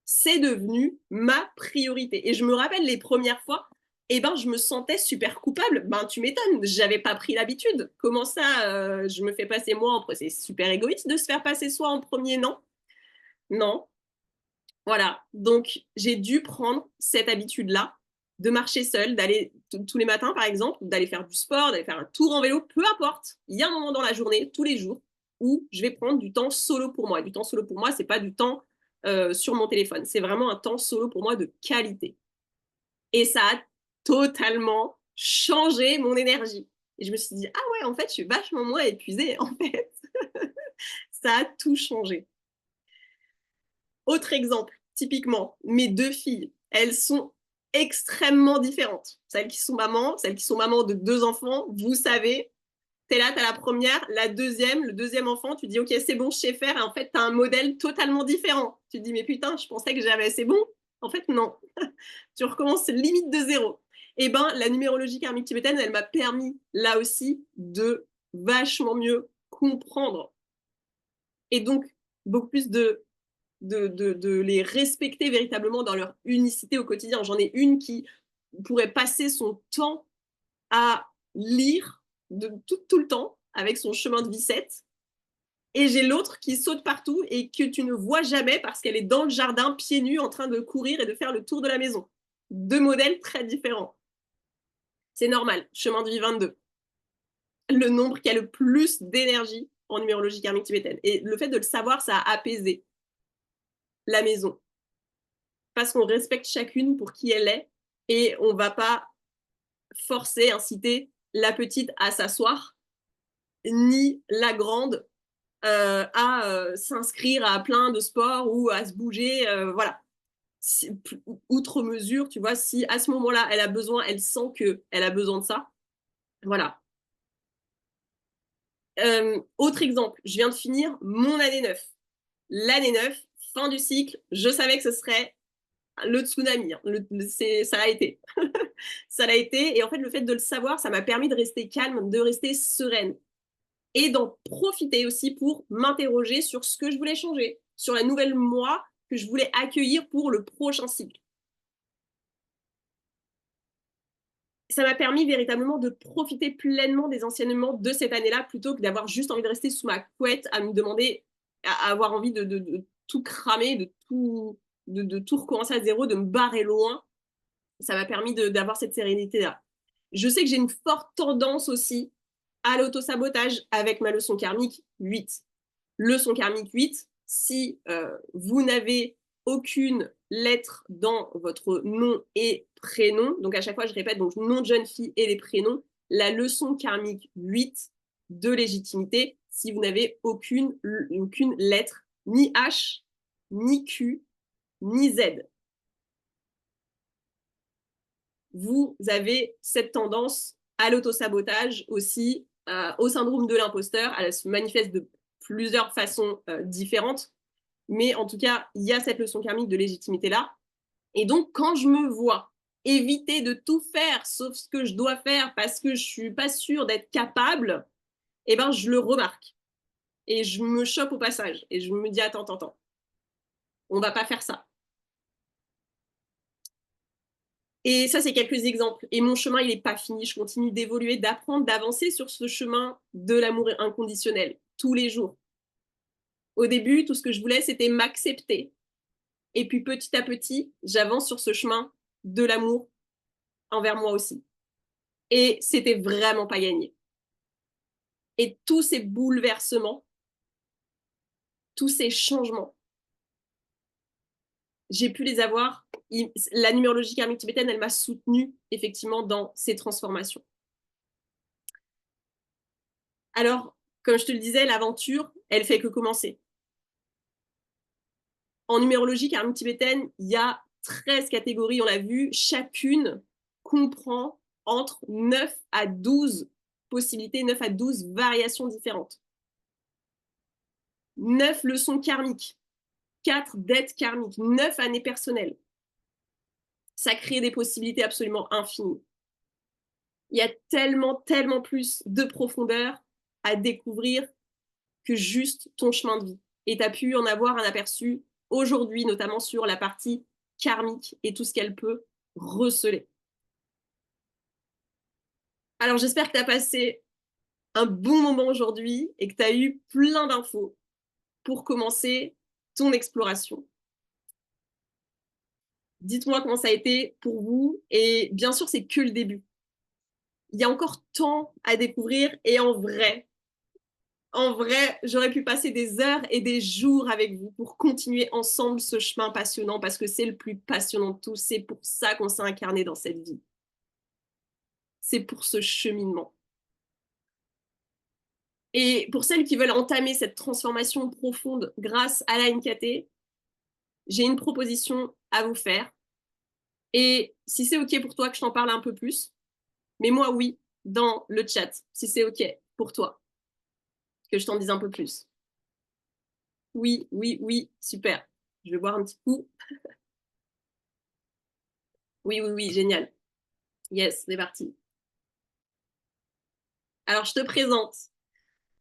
C'est devenu ma priorité. Et je me rappelle les premières fois, eh ben, je me sentais super coupable. Ben, tu m'étonnes, j'avais pas pris l'habitude. Comment ça, je me fais passer moi en premier? C'est super égoïste de se faire passer soi en premier, non? Non. Voilà. Donc, j'ai dû prendre cette habitude-là de marcher seule, d'aller tous les matins, par exemple, d'aller faire du sport, d'aller faire un tour en vélo, peu importe. Il y a un moment dans la journée, tous les jours, où je vais prendre du temps solo pour moi. Et du temps solo pour moi, c'est pas du temps sur mon téléphone. C'est vraiment un temps solo pour moi de qualité. Et ça a totalement changé mon énergie. Et je me suis dit, ah ouais, en fait, je suis vachement moins épuisée, en fait. Ça a tout changé. Autre exemple, typiquement, mes 2 filles, elles sont extrêmement différentes. Celles qui sont mamans de 2 enfants, vous savez, t'es là, t'as la première, la deuxième, le deuxième enfant, tu dis, ok, c'est bon, je sais faire, et en fait, t'as un modèle totalement différent. Tu te dis, mais putain, je pensais que j'avais, c'est bon, En fait, non. Tu recommences limite de zéro. Et ben, la numérologie karmique tibétaine, elle m'a permis, là aussi, de vachement mieux comprendre et donc beaucoup plus de les respecter véritablement dans leur unicité au quotidien. J'en ai une qui pourrait passer son temps à lire tout le temps avec son chemin de vie 7. Et j'ai l'autre qui saute partout et que tu ne vois jamais parce qu'elle est dans le jardin, pieds nus, en train de courir et de faire le tour de la maison. Deux modèles très différents. C'est normal, chemin de vie 22. Le nombre qui a le plus d'énergie en numérologie karmique tibétaine. Et le fait de le savoir, ça a apaisé la maison. Parce qu'on respecte chacune pour qui elle est et on ne va pas forcer, inciter la petite à s'asseoir, ni la grande à s'inscrire à plein de sports ou à se bouger. Voilà. Outre mesure, tu vois, si à ce moment-là, elle a besoin, elle sent qu'elle a besoin de ça, voilà. Autre exemple, je viens de finir mon année 9. L'année 9, fin du cycle, je savais que ce serait le tsunami. Hein. Ça l'a été. Ça l'a été. Et en fait, le fait de le savoir, ça m'a permis de rester calme, de rester sereine. Et d'en profiter aussi pour m'interroger sur ce que je voulais changer, sur la nouvelle moi que je voulais accueillir pour le prochain cycle. Ça m'a permis véritablement de profiter pleinement des enseignements de cette année-là plutôt que d'avoir juste envie de rester sous ma couette à me demander, à avoir envie de tout cramer, de tout recommencer à zéro, de me barrer loin. Ça m'a permis d'avoir cette sérénité-là. Je sais que j'ai une forte tendance aussi à l'autosabotage avec ma leçon karmique 8. Leçon karmique 8, si vous n'avez aucune lettre dans votre nom et prénom, donc à chaque fois je répète, donc nom de jeune fille et les prénoms, la leçon karmique 8 de légitimité, si vous n'avez aucune lettre, ni H, ni Q, ni Z. Vous avez cette tendance à l'autosabotage aussi, au syndrome de l'imposteur. Elle se manifeste de plusieurs façons différentes. Mais en tout cas, il y a cette leçon karmique de légitimité-là. Et donc, quand je me vois éviter de tout faire sauf ce que je dois faire parce que je ne suis pas sûre d'être capable, eh ben, je le remarque. Et je me chope au passage. Et je me dis, attends, on ne va pas faire ça. Et ça, c'est quelques exemples. Et mon chemin, il n'est pas fini. Je continue d'évoluer, d'apprendre, d'avancer sur ce chemin de l'amour inconditionnel, tous les jours. Au début, tout ce que je voulais, c'était m'accepter. Et puis petit à petit, j'avance sur ce chemin de l'amour envers moi aussi. Et c'était vraiment pas gagné. Et tous ces bouleversements, tous ces changements, j'ai pu les avoir. La numérologie karmique tibétaine, elle m'a soutenue effectivement dans ces transformations. Alors, comme je te le disais, l'aventure, elle fait que commencer. En numérologie karmique tibétaine, il y a 13 catégories, on l'a vu. Chacune comprend entre 9 à 12 possibilités, 9 à 12 variations différentes. 9 leçons karmiques, 4 dettes karmiques, 9 années personnelles. Ça crée des possibilités absolument infinies. Il y a tellement plus de profondeur à découvrir que juste ton chemin de vie. Et tu as pu en avoir un aperçu aujourd'hui, notamment sur la partie karmique et tout ce qu'elle peut receler. Alors j'espère que tu as passé un bon moment aujourd'hui et que tu as eu plein d'infos pour commencer ton exploration. Dites-moi comment ça a été pour vous. Et bien sûr, c'est que le début. Il y a encore tant à découvrir et en vrai, j'aurais pu passer des heures et des jours avec vous pour continuer ensemble ce chemin passionnant parce que c'est le plus passionnant de tous. C'est pour ça qu'on s'est incarné dans cette vie. C'est pour ce cheminement. Et pour celles qui veulent entamer cette transformation profonde grâce à la NKT, j'ai une proposition à vous faire. Et si c'est OK pour toi que je t'en parle un peu plus, mets-moi oui dans le chat, si c'est OK pour toi, que je t'en dise un peu plus. Oui, super. Je vais boire un petit coup. Oui, oui, oui, génial. Yes, c'est parti. Alors, je te présente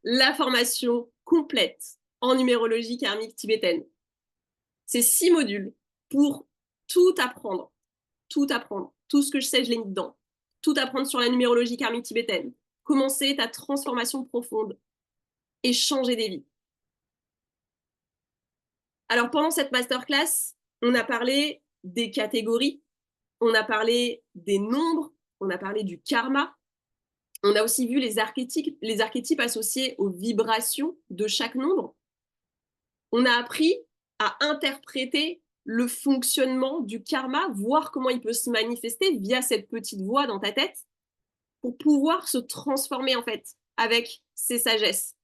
la formation complète en numérologie karmique tibétaine. C'est 6 modules pour tout apprendre. Tout apprendre. Tout ce que je sais, je l'ai mis dedans. Tout apprendre sur la numérologie karmique tibétaine. Commencer ta transformation profonde et changer des vies. Alors, pendant cette masterclass, on a parlé des catégories, on a parlé des nombres, on a parlé du karma, on a aussi vu les archétypes associés aux vibrations de chaque nombre. On a appris à interpréter le fonctionnement du karma, voir comment il peut se manifester via cette petite voix dans ta tête pour pouvoir se transformer en fait avec ses sagesses.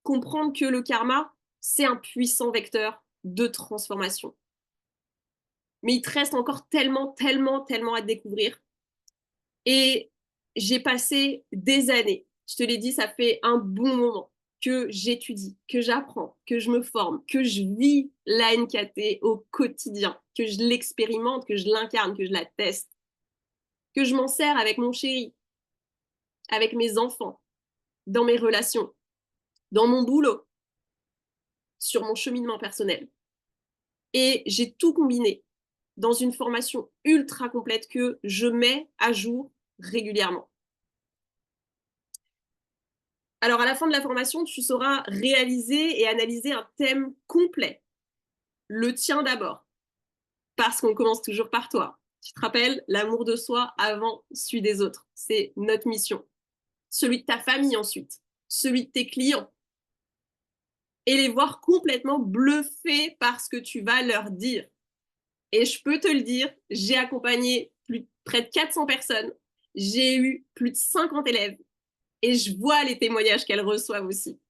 Comprendre que le karma, c'est un puissant vecteur de transformation. Mais il te reste encore tellement, tellement, tellement à découvrir. Et j'ai passé des années, je te l'ai dit, ça fait un bon moment que j'étudie, que j'apprends, que je me forme, que je vis la NKT au quotidien, que je l'expérimente, que je l'incarne, que je la teste, que je m'en sers avec mon chéri, avec mes enfants, dans mes relations, dans mon boulot, sur mon cheminement personnel. Et j'ai tout combiné dans une formation ultra complète que je mets à jour régulièrement. Alors, à la fin de la formation, tu sauras réaliser et analyser un thème complet. Le tien d'abord, parce qu'on commence toujours par toi. Tu te rappelles, l'amour de soi avant celui des autres. C'est notre mission. Celui de ta famille ensuite, celui de tes clients. Et les voir complètement bluffés par ce que tu vas leur dire. Et je peux te le dire, j'ai accompagné près de 400 personnes. J'ai eu plus de 50 élèves. Et je vois les témoignages qu'elles reçoivent aussi.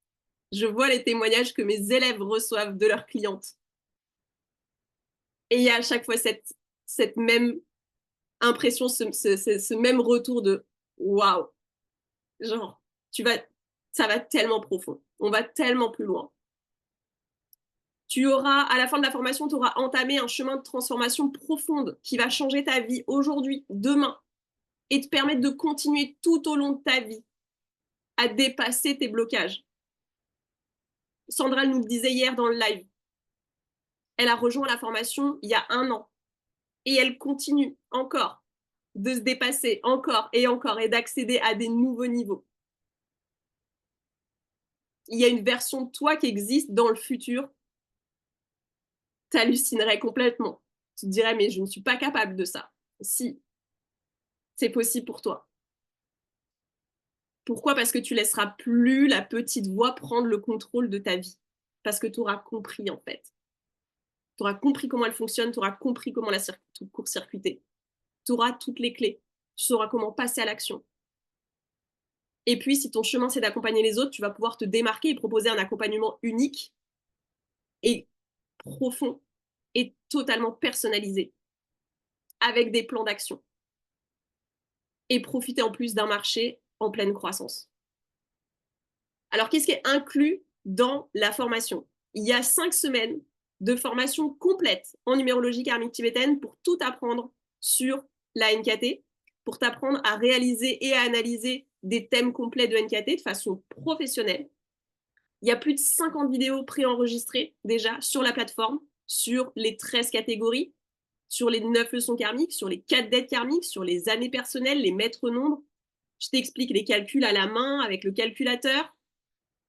Je vois les témoignages que mes élèves reçoivent de leurs clientes. Et il y a à chaque fois cette même impression, ce même retour de waouh, genre, ça va tellement profond, on va tellement plus loin. Tu auras, à la fin de la formation, tu auras entamé un chemin de transformation profonde qui va changer ta vie aujourd'hui, demain, et te permettre de continuer tout au long de ta vie à dépasser tes blocages. Sandra nous le disait hier dans le live. Elle a rejoint la formation il y a 1 an. Et elle continue encore de se dépasser encore et d'accéder à des nouveaux niveaux. Il y a une version de toi qui existe dans le futur. Tu hallucinerais complètement. Tu te dirais, mais je ne suis pas capable de ça. Si, c'est possible pour toi. Pourquoi? Parce que tu laisseras plus la petite voix prendre le contrôle de ta vie. Parce que tu auras compris, en fait. Tu auras compris comment elle fonctionne, tu auras compris comment la court-circuiter. Tu auras toutes les clés. Tu sauras comment passer à l'action. Et puis, si ton chemin, c'est d'accompagner les autres, tu vas pouvoir te démarquer et proposer un accompagnement unique et profond et totalement personnalisé, avec des plans d'action. Et profiter en plus d'un marché en pleine croissance. Alors, qu'est-ce qui est inclus dans la formation? Il y a 5 semaines de formation complète en numérologie karmique tibétaine pour tout apprendre sur la NKT, pour t'apprendre à réaliser et à analyser des thèmes complets de NKT de façon professionnelle. Il y a plus de 50 vidéos préenregistrées déjà sur la plateforme, sur les 13 catégories, sur les 9 leçons karmiques, sur les 4 dettes karmiques, sur les années personnelles, les maîtres nombres. Je t'explique les calculs à la main avec le calculateur,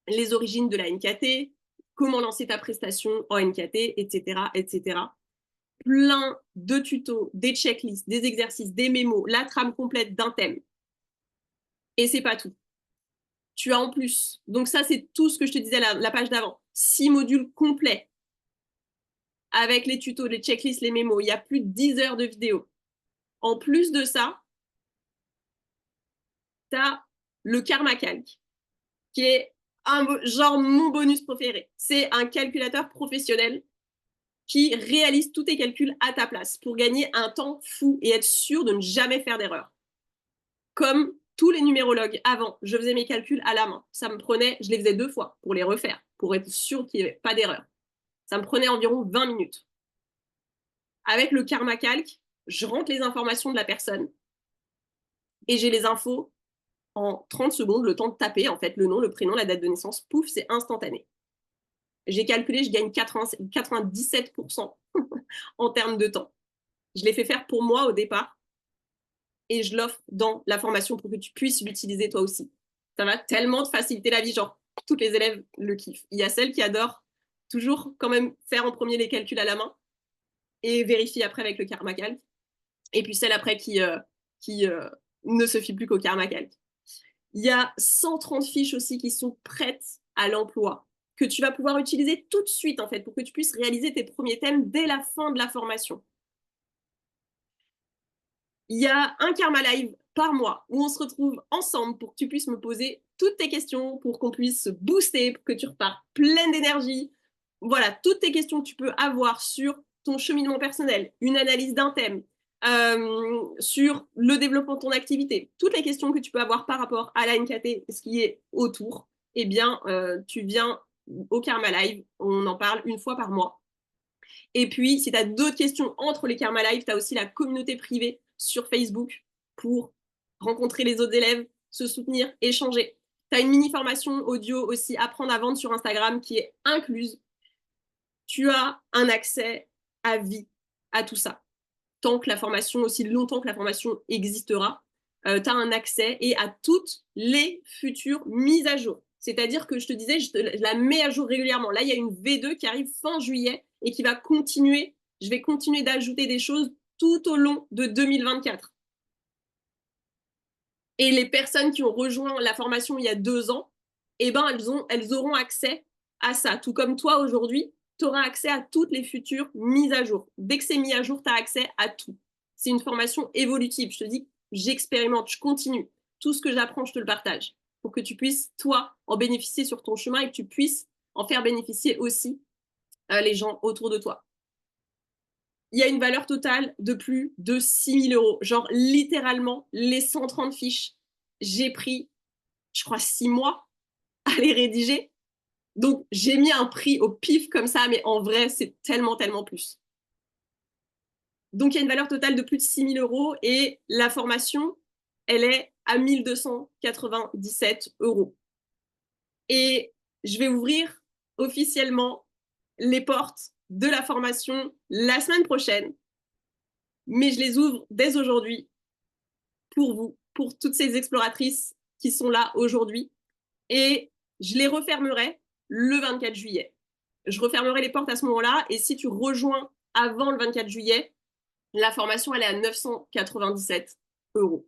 les origines de la NKT, comment lancer ta prestation en NKT, etc., etc. Plein de tutos, des checklists, des exercices, des mémos, la trame complète d'un thème. Et c'est pas tout. Tu as en plus, donc ça c'est tout ce que je te disais la page d'avant, 6 modules complets avec les tutos, les checklists, les mémos. Il y a plus de 10 heures de vidéos. En plus de ça, tu as le Karma Calc, qui est genre mon bonus préféré. C'est un calculateur professionnel qui réalise tous tes calculs à ta place pour gagner un temps fou et être sûr de ne jamais faire d'erreur. Comme tous les numérologues avant, je faisais mes calculs à la main. Ça me prenait, je les faisais 2 fois pour les refaire, pour être sûr qu'il n'y avait pas d'erreur. Ça me prenait environ 20 minutes. Avec le Karma Calc, je rentre les informations de la personne et j'ai les infos en 30 secondes, le temps de taper en fait le nom, le prénom, la date de naissance, pouf, c'est instantané. J'ai calculé, je gagne 97% en termes de temps. Je l'ai fait faire pour moi au départ et je l'offre dans la formation pour que tu puisses l'utiliser toi aussi. Ça va tellement te faciliter la vie, genre toutes les élèves le kiffent. Il y a celles qui adorent toujours quand même faire en premier les calculs à la main et vérifier après avec le karma calc. Et puis celles après qui ne se fient plus qu'au karma calc. Il y a 130 fiches aussi qui sont prêtes à l'emploi, que tu vas pouvoir utiliser tout de suite en fait pour que tu puisses réaliser tes premiers thèmes dès la fin de la formation. Il y a un Karma Live par mois où on se retrouve ensemble pour que tu puisses me poser toutes tes questions, pour qu'on puisse se booster, pour que tu repartes pleine d'énergie. Voilà, toutes tes questions que tu peux avoir sur ton cheminement personnel, une analyse d'un thème, sur le développement de ton activité, toutes les questions que tu peux avoir par rapport à la NKT, ce qui est autour, eh bien, tu viens au Karma Live, on en parle une fois par mois. Et puis, si tu as d'autres questions entre les Karma Live, tu as aussi la communauté privée sur Facebook pour rencontrer les autres élèves, se soutenir, échanger. Tu as une mini formation audio aussi, apprendre à vendre sur Instagram, qui est incluse. Tu as un accès à vie à tout ça. Tant que la formation, aussi longtemps que la formation existera, tu as un accès et à toutes les futures mises à jour. C'est-à-dire que je te disais, je la mets à jour régulièrement. Là, il y a une V2 qui arrive fin juillet et qui va continuer. Je vais continuer d'ajouter des choses tout au long de 2024. Et les personnes qui ont rejoint la formation il y a 2 ans, eh ben, elles auront accès à ça. Tout comme toi aujourd'hui, tu auras accès à toutes les futures mises à jour. Dès que c'est mis à jour, tu as accès à tout. C'est une formation évolutive. Je te dis, j'expérimente, je continue. Tout ce que j'apprends, je te le partage pour que tu puisses, toi, en bénéficier sur ton chemin et que tu puisses en faire bénéficier aussi les gens autour de toi. Il y a une valeur totale de plus de 6 000 euros. Genre, littéralement, les 130 fiches, j'ai pris, je crois, 6 mois à les rédiger. Donc, j'ai mis un prix au pif comme ça, mais en vrai, c'est tellement, tellement plus. Donc, il y a une valeur totale de plus de 6 000 euros et la formation, elle est à 1 297 euros. Et je vais ouvrir officiellement les portes de la formation la semaine prochaine, mais je les ouvre dès aujourd'hui pour vous, pour toutes ces exploratrices qui sont là aujourd'hui. Et je les refermerai le 24 juillet. Je refermerai les portes à ce moment-là. Et si tu rejoins avant le 24 juillet, la formation, elle est à 997 euros.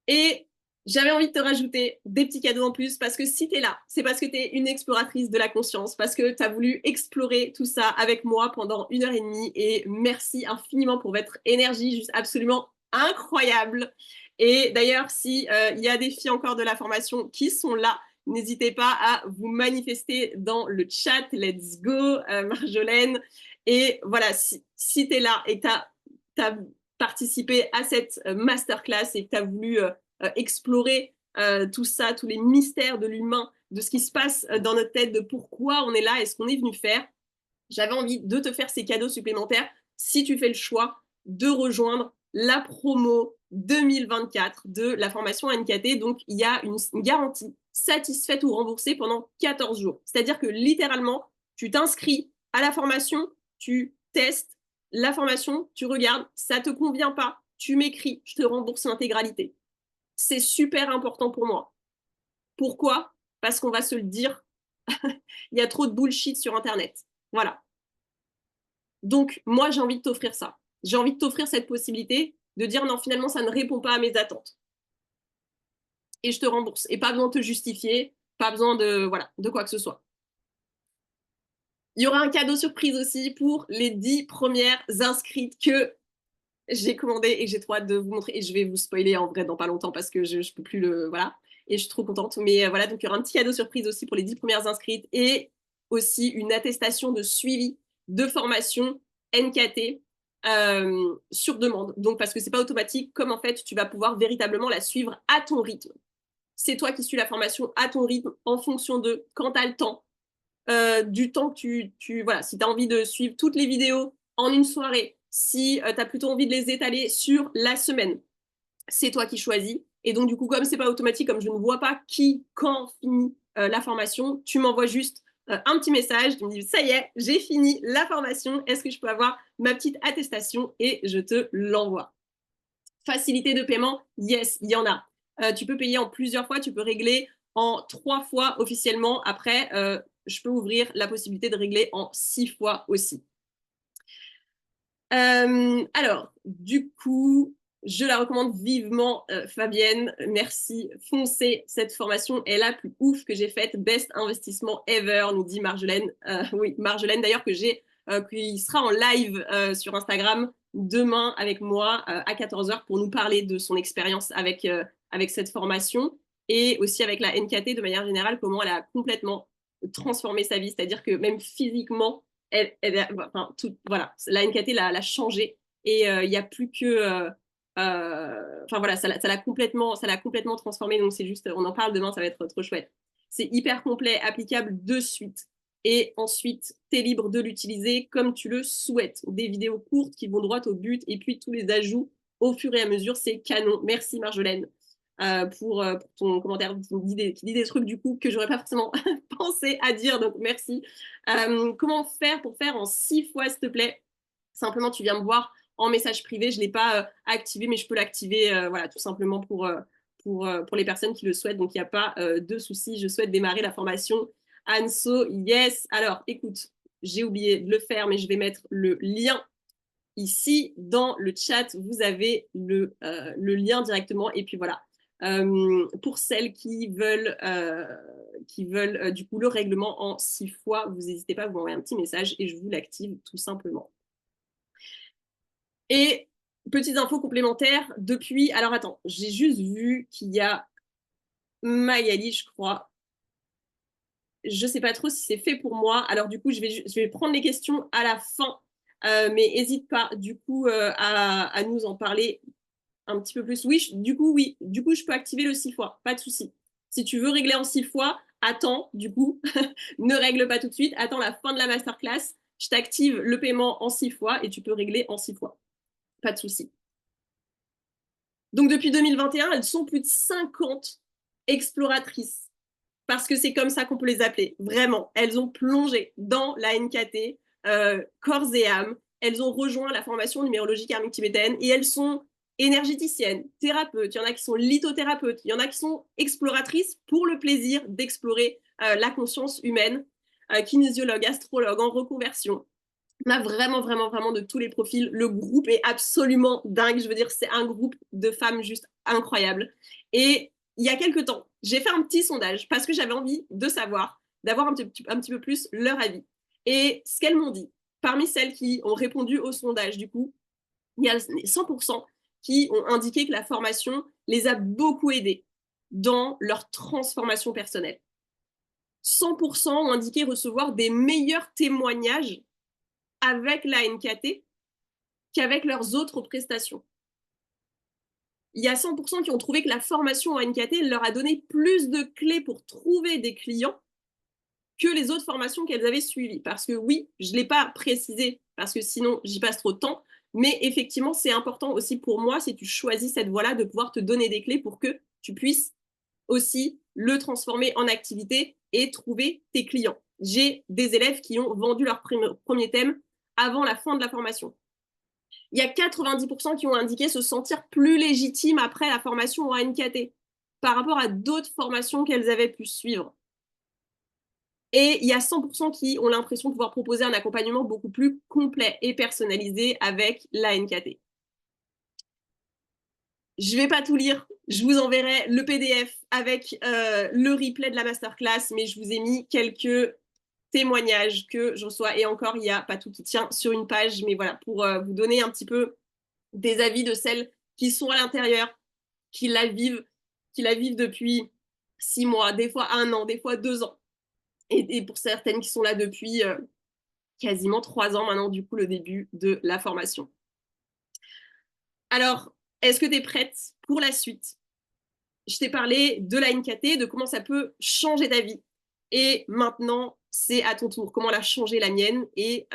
Et j'avais envie de te rajouter des petits cadeaux en plus parce que si tu es là, c'est parce que tu es une exploratrice de la conscience, parce que tu as voulu explorer tout ça avec moi pendant 1 heure et demie. Et merci infiniment pour votre énergie, juste absolument incroyable. Et d'ailleurs, si y a des filles encore de la formation qui sont là, n'hésitez pas à vous manifester dans le chat. Let's go, Marjolaine. Et voilà, si tu es là et que tu as participé à cette masterclass et que tu as voulu explorer tout ça, tous les mystères de l'humain, de ce qui se passe dans notre tête, de pourquoi on est là et ce qu'on est venu faire, j'avais envie de te faire ces cadeaux supplémentaires si tu fais le choix de rejoindre la promo 2024 de la formation NKT. Donc, il y a une garantie satisfaite ou remboursée pendant 14 jours. C'est-à-dire que littéralement, tu t'inscris à la formation, tu testes la formation, tu regardes, ça ne te convient pas, tu m'écris, je te rembourse l'intégralité. C'est super important pour moi. Pourquoi? Parce qu'on va se le dire, il y a trop de bullshit sur Internet. Voilà. Donc, moi, j'ai envie de t'offrir ça. J'ai envie de t'offrir cette possibilité de dire non, finalement, ça ne répond pas à mes attentes. Et je te rembourse. Et pas besoin de te justifier, pas besoin de, voilà, de quoi que ce soit. Il y aura un cadeau surprise aussi pour les 10 premières inscrites que j'ai commandé et que j'ai trop hâte de vous montrer. Et je vais vous spoiler en vrai dans pas longtemps parce que je ne peux plus le. Voilà. Et je suis trop contente. Mais voilà, donc il y aura un petit cadeau surprise aussi pour les 10 premières inscrites et aussi une attestation de suivi de formation NKT sur demande. Donc, parce que c'est pas automatique, comme en fait, tu vas pouvoir véritablement la suivre à ton rythme. C'est toi qui suis la formation à ton rythme en fonction de quand tu as le temps, du temps que voilà, si tu as envie de suivre toutes les vidéos en une soirée, Si tu as plutôt envie de les étaler sur la semaine, c'est toi qui choisis. Et donc, du coup, comme c'est pas automatique, comme je ne vois pas qui, quand finit la formation, tu m'envoies juste un petit message, tu me dis, ça y est, j'ai fini la formation, est-ce que je peux avoir ma petite attestation? Et je te l'envoie. Facilité de paiement, yes, il y en a. Tu peux payer en plusieurs fois, tu peux régler en 3 fois officiellement. Après, je peux ouvrir la possibilité de régler en 6 fois aussi. Alors, du coup, je la recommande vivement, Fabienne. Merci. Foncez, cette formation est la plus ouf que j'ai faite. Best investissement ever, nous dit Marjolaine. Oui, Marjolaine d'ailleurs, qui sera en live sur Instagram demain avec moi à 14h pour nous parler de son expérience avec cette formation et aussi avec la NKT de manière générale, comment elle a complètement transformé sa vie. C'est-à-dire que même physiquement, enfin, voilà, la NKT l'a changé et il n'y a plus que. Enfin voilà, ça l'a complètement transformé. Donc c'est juste, on en parle demain, ça va être trop chouette. C'est hyper complet, applicable de suite. Et ensuite, tu es libre de l'utiliser comme tu le souhaites. Des vidéos courtes qui vont droit au but et puis tous les ajouts au fur et à mesure, c'est canon. Merci Marjolaine pour ton commentaire qui dit des trucs du coup que j'aurais pas forcément pensé à dire. Donc merci. Comment faire pour faire en 6 fois, s'il te plaît? Simplement, tu viens me voir en message privé. Je ne l'ai pas activé, mais je peux l'activer voilà, tout simplement pour les personnes qui le souhaitent. Donc, il n'y a pas de souci. Je souhaite démarrer la formation. Anso, yes. Alors, écoute, j'ai oublié de le faire, mais je vais mettre le lien ici dans le chat. Vous avez le lien directement. Et puis voilà. Pour celles qui veulent du coup le règlement en 6 fois, vous n'hésitez pas à vous envoyer un petit message et je vous l'active tout simplement. Et petites infos complémentaires depuis. Alors attends, j'ai juste vu qu'il y a Magali, je crois. Je sais pas trop si c'est fait pour moi. Alors du coup, je vais prendre les questions à la fin, mais n'hésite pas du coup à nous en parler un petit peu plus. Oui, du coup, oui. Du coup, je peux activer le 6 fois. Pas de souci. Si tu veux régler en 6 fois, attends, du coup, ne règle pas tout de suite. Attends la fin de la masterclass. Je t'active le paiement en 6 fois et tu peux régler en 6 fois. Pas de souci. Donc depuis 2021, elles sont plus de 50 exploratrices. Parce que c'est comme ça qu'on peut les appeler. Vraiment, elles ont plongé dans la NKT, corps et âme. Elles ont rejoint la formation numérologie karmique tibétaine et elles sont énergéticiennes, thérapeutes. Il y en a qui sont lithothérapeutes. Il y en a qui sont exploratrices pour le plaisir d'explorer la conscience humaine, kinésiologues, astrologues en reconversion. On a vraiment, vraiment, vraiment de tous les profils. Le groupe est absolument dingue. Je veux dire, c'est un groupe de femmes juste incroyable. Et il y a quelques temps, j'ai fait un petit sondage parce que j'avais envie de savoir, d'avoir un petit peu plus leur avis. Et ce qu'elles m'ont dit, parmi celles qui ont répondu au sondage, du coup, il y a 100% qui ont indiqué que la formation les a beaucoup aidées dans leur transformation personnelle. 100% ont indiqué recevoir des meilleurs témoignages avec la NKT qu'avec leurs autres prestations. Il y a 100% qui ont trouvé que la formation en NKT leur a donné plus de clés pour trouver des clients que les autres formations qu'elles avaient suivies. Parce que oui, je ne l'ai pas précisé, parce que sinon j'y passe trop de temps, mais effectivement, c'est important aussi pour moi, si tu choisis cette voie-là, de pouvoir te donner des clés pour que tu puisses aussi le transformer en activité et trouver tes clients. J'ai des élèves qui ont vendu leur premier thème avant la fin de la formation. Il y a 90% qui ont indiqué se sentir plus légitimes après la formation en NKT par rapport à d'autres formations qu'elles avaient pu suivre. Et il y a 100% qui ont l'impression de pouvoir proposer un accompagnement beaucoup plus complet et personnalisé avec la NKT. Je ne vais pas tout lire, je vous enverrai le PDF avec le replay de la masterclass, mais je vous ai mis quelques témoignages que je reçois. Et encore, il n'y a pas tout qui tient sur une page, mais voilà, pour vous donner un petit peu des avis de celles qui sont à l'intérieur, qui la vivent depuis 6 mois, des fois 1 an, des fois 2 ans. Et pour certaines qui sont là depuis quasiment 3 ans maintenant, du coup, le début de la formation. Alors, est-ce que tu es prête pour la suite? Je t'ai parlé de la NKT, de comment ça peut changer ta vie. Et maintenant, c'est à ton tour. Comment la changer, la mienne. Et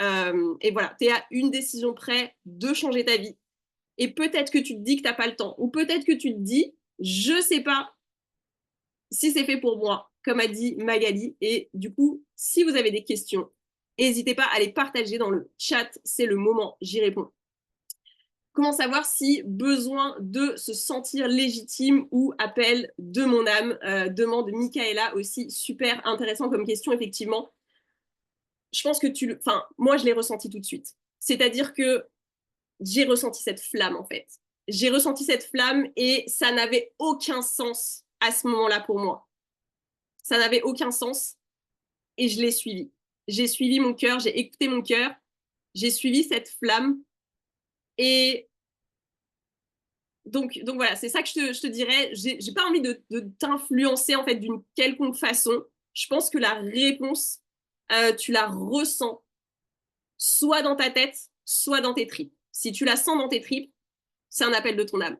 voilà, tu es à une décision près de changer ta vie. Et peut-être que tu te dis que tu n'as pas le temps. Ou peut-être que tu te dis, je ne sais pas si c'est fait pour moi, comme a dit Magali. Et du coup, si vous avez des questions, n'hésitez pas à les partager dans le chat. C'est le moment, j'y réponds. Comment savoir si besoin de se sentir légitime ou appel de mon âme, demande Michaela aussi. Super intéressant comme question, effectivement. Je pense que moi, je l'ai ressenti tout de suite. C'est-à-dire que j'ai ressenti cette flamme, en fait. J'ai ressenti cette flamme et ça n'avait aucun sens à ce moment-là pour moi. Ça n'avait aucun sens et je l'ai suivi. J'ai suivi mon cœur, j'ai écouté mon cœur, j'ai suivi cette flamme et donc voilà, c'est ça que je te dirais. J'ai pas envie de t'influencer en fait d'une quelconque façon. Je pense que la réponse, tu la ressens soit dans ta tête, soit dans tes tripes. Si tu la sens dans tes tripes, c'est un appel de ton âme.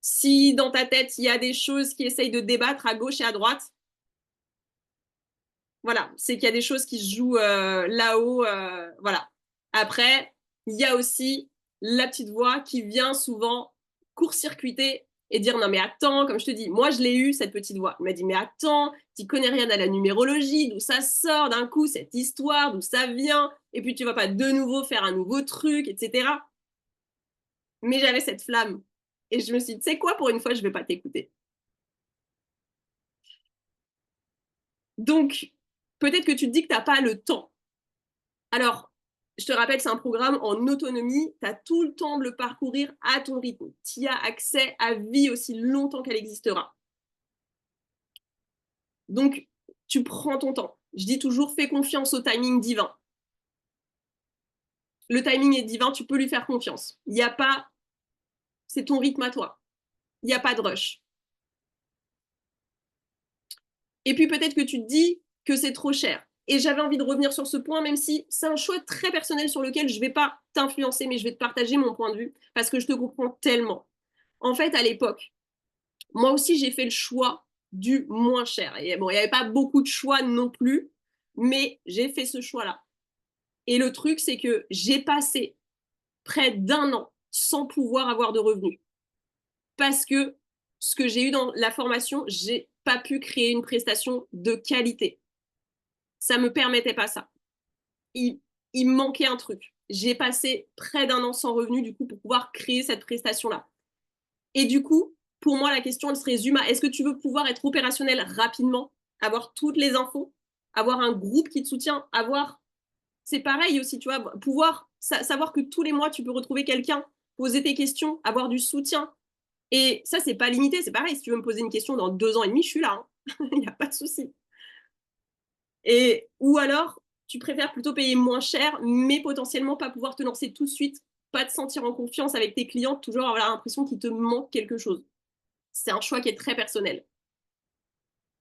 Si dans ta tête, il y a des choses qui essayent de débattre à gauche et à droite, voilà, c'est qu'il y a des choses qui se jouent là-haut. Voilà. Après, il y a aussi la petite voix qui vient souvent court-circuiter et dire non mais attends, comme je te dis, moi je l'ai eu cette petite voix. Il m'a dit mais attends, tu connais rien à la numérologie, d'où ça sort d'un coup cette histoire, d'où ça vient, et puis tu vas pas de nouveau faire un nouveau truc, etc. Mais j'avais cette flamme et je me suis dit, tu sais quoi, pour une fois je vais pas t'écouter. Donc peut-être que tu te dis que t'as pas le temps. Alors, je te rappelle, c'est un programme en autonomie. Tu as tout le temps de le parcourir à ton rythme. Tu y as accès à vie aussi longtemps qu'elle existera. Donc, tu prends ton temps. Je dis toujours, fais confiance au timing divin. Le timing est divin, tu peux lui faire confiance. Il n'y a pas, c'est ton rythme à toi. Il n'y a pas de rush. Et puis peut-être que tu te dis que c'est trop cher. Et j'avais envie de revenir sur ce point, même si c'est un choix très personnel sur lequel je ne vais pas t'influencer, mais je vais te partager mon point de vue parce que je te comprends tellement. En fait, à l'époque, moi aussi, j'ai fait le choix du moins cher. Et bon, il n'y avait pas beaucoup de choix non plus, mais j'ai fait ce choix-là. Et le truc, c'est que j'ai passé près d'un an sans pouvoir avoir de revenus. Parce que ce que j'ai eu dans la formation, j'ai pas pu créer une prestation de qualité. Ça me permettait pas ça. Il me manquait un truc. J'ai passé près d'un an sans revenus, du coup, pour pouvoir créer cette prestation-là. Et du coup, pour moi, la question, elle se résume à est-ce que tu veux pouvoir être opérationnel rapidement, avoir toutes les infos, avoir un groupe qui te soutient, avoir, c'est pareil aussi, tu vois, pouvoir savoir que tous les mois, tu peux retrouver quelqu'un, poser tes questions, avoir du soutien. Et ça, c'est pas limité, c'est pareil. Si tu veux me poser une question dans 2 ans et demi, je suis là. Il n'y a pas de souci. Et, ou alors, tu préfères plutôt payer moins cher, mais potentiellement pas pouvoir te lancer tout de suite, pas te sentir en confiance avec tes clients, toujours avoir l'impression qu'il te manque quelque chose. C'est un choix qui est très personnel.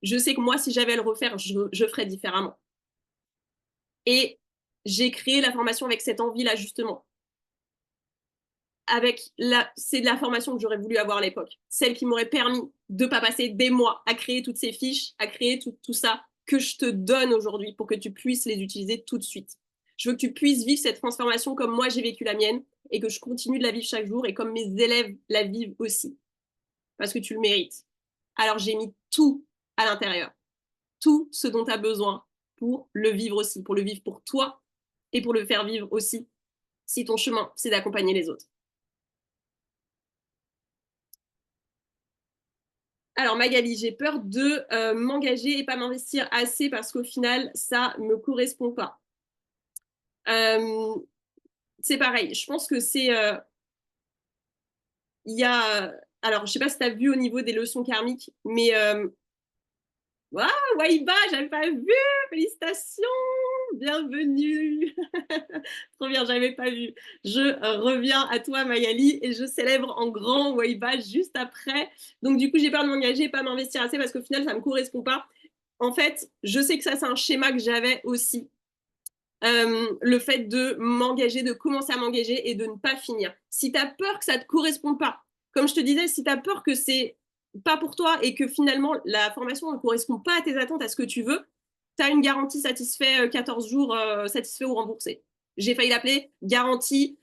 Je sais que moi, si j'avais à le refaire, je ferais différemment. Et j'ai créé la formation avec cette envie-là, justement. C'est la formation que j'aurais voulu avoir à l'époque. Celle qui m'aurait permis de ne pas passer des mois à créer toutes ces fiches, à créer tout ça que je te donne aujourd'hui pour que tu puisses les utiliser tout de suite. Je veux que tu puisses vivre cette transformation comme moi j'ai vécu la mienne et que je continue de la vivre chaque jour et comme mes élèves la vivent aussi. Parce que tu le mérites. Alors j'ai mis tout à l'intérieur. Tout ce dont tu as besoin pour le vivre aussi, pour le vivre pour toi et pour le faire vivre aussi si ton chemin, c'est d'accompagner les autres. Alors Magali, j'ai peur de m'engager et pas m'investir assez parce qu'au final, ça me correspond pas. C'est pareil, je pense que il y a, alors je sais pas si tu as vu au niveau des leçons karmiques, mais waouh, Waiba, j'avais pas vu, félicitations, bienvenue. Trop bien, j'avais pas vu. Je reviens à toi Magali et je célèbre en grand Waiba juste après. Donc du coup, j'ai peur de m'engager, pas m'investir assez parce qu'au final, ça me correspond pas. En fait, je sais que ça, c'est un schéma que j'avais aussi. Le fait de m'engager, de commencer à m'engager et de ne pas finir. Si tu as peur que ça ne te corresponde pas, comme je te disais, si tu as peur que c'est pas pour toi et que finalement la formation ne correspond pas à tes attentes, à ce que tu veux, tu as une garantie satisfait 14 jours, satisfait ou remboursé. J'ai failli l'appeler garantie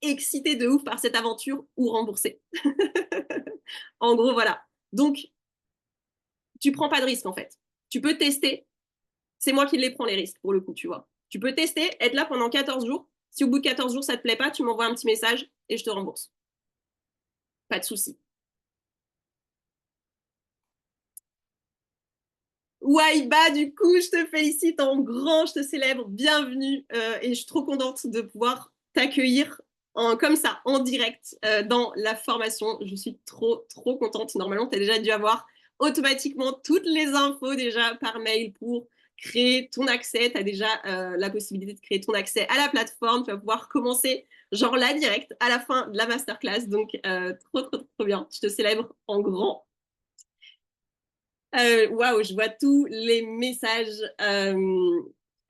excité de ouf par cette aventure ou remboursé. En gros, voilà. Donc, tu prends pas de risque en fait. Tu peux tester. C'est moi qui les prends les risques pour le coup, tu vois. Tu peux tester, être là pendant 14 jours. Si au bout de 14 jours ça te plaît pas, tu m'envoies un petit message et je te rembourse. Pas de souci. Waiba, du coup, je te félicite en grand, je te célèbre, bienvenue et je suis trop contente de pouvoir t'accueillir comme ça, en direct, dans la formation. Je suis trop, trop contente. Normalement, tu as déjà dû avoir automatiquement toutes les infos déjà par mail pour créer ton accès. Tu as déjà la possibilité de créer ton accès à la plateforme. Tu vas pouvoir commencer genre là, direct, à la fin de la masterclass. Donc, trop, trop, trop bien. Je te célèbre en grand. Waouh, je vois tous les messages.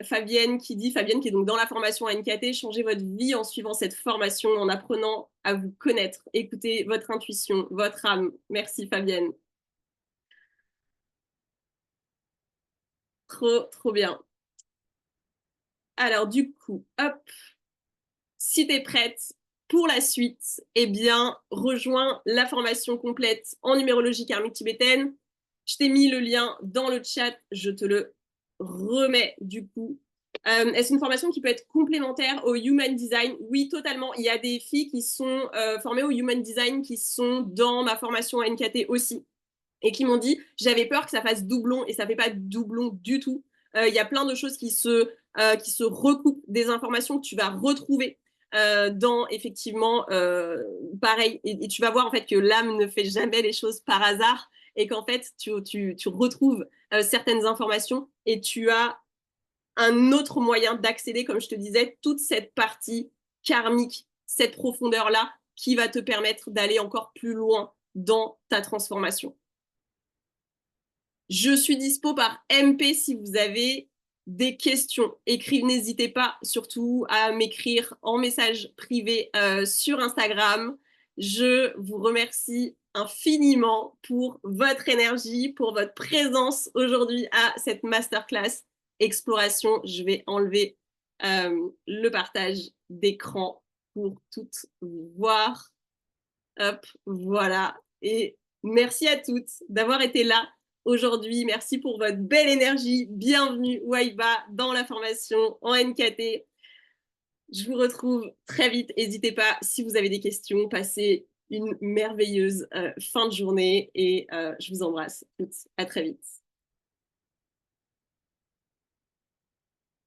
Fabienne qui dit, Fabienne qui est donc dans la formation à NKT, changez votre vie en suivant cette formation, en apprenant à vous connaître, écoutez votre intuition, votre âme. Merci Fabienne. Trop, trop bien. Alors du coup, hop, si tu es prête pour la suite, eh bien, rejoins la formation complète en numérologie karmique tibétaine. Je t'ai mis le lien dans le chat, je te le remets du coup. Est-ce une formation qui peut être complémentaire au Human Design? Oui, totalement. Il y a des filles qui sont formées au Human Design qui sont dans ma formation à NKT aussi et qui m'ont dit j'avais peur que ça fasse doublon et ça fait pas doublon du tout. Il y a plein de choses qui se recoupent, des informations que tu vas retrouver dans effectivement pareil et tu vas voir en fait que l'âme ne fait jamais les choses par hasard et qu'en fait tu retrouves certaines informations et tu as un autre moyen d'accéder, comme je te disais, toute cette partie karmique, cette profondeur-là qui va te permettre d'aller encore plus loin dans ta transformation. Je suis dispo par MP si vous avez des questions. Écrivez, n'hésitez pas surtout à m'écrire en message privé sur Instagram. Je vous remercie infiniment pour votre énergie, pour votre présence aujourd'hui à cette masterclass exploration. Je vais enlever le partage d'écran pour toutes voir. Hop, voilà. Et merci à toutes d'avoir été là aujourd'hui. Merci pour votre belle énergie. Bienvenue, Waiba, dans la formation en NKT. Je vous retrouve très vite. N'hésitez pas, si vous avez des questions, passez une merveilleuse fin de journée et je vous embrasse toutes. À très vite.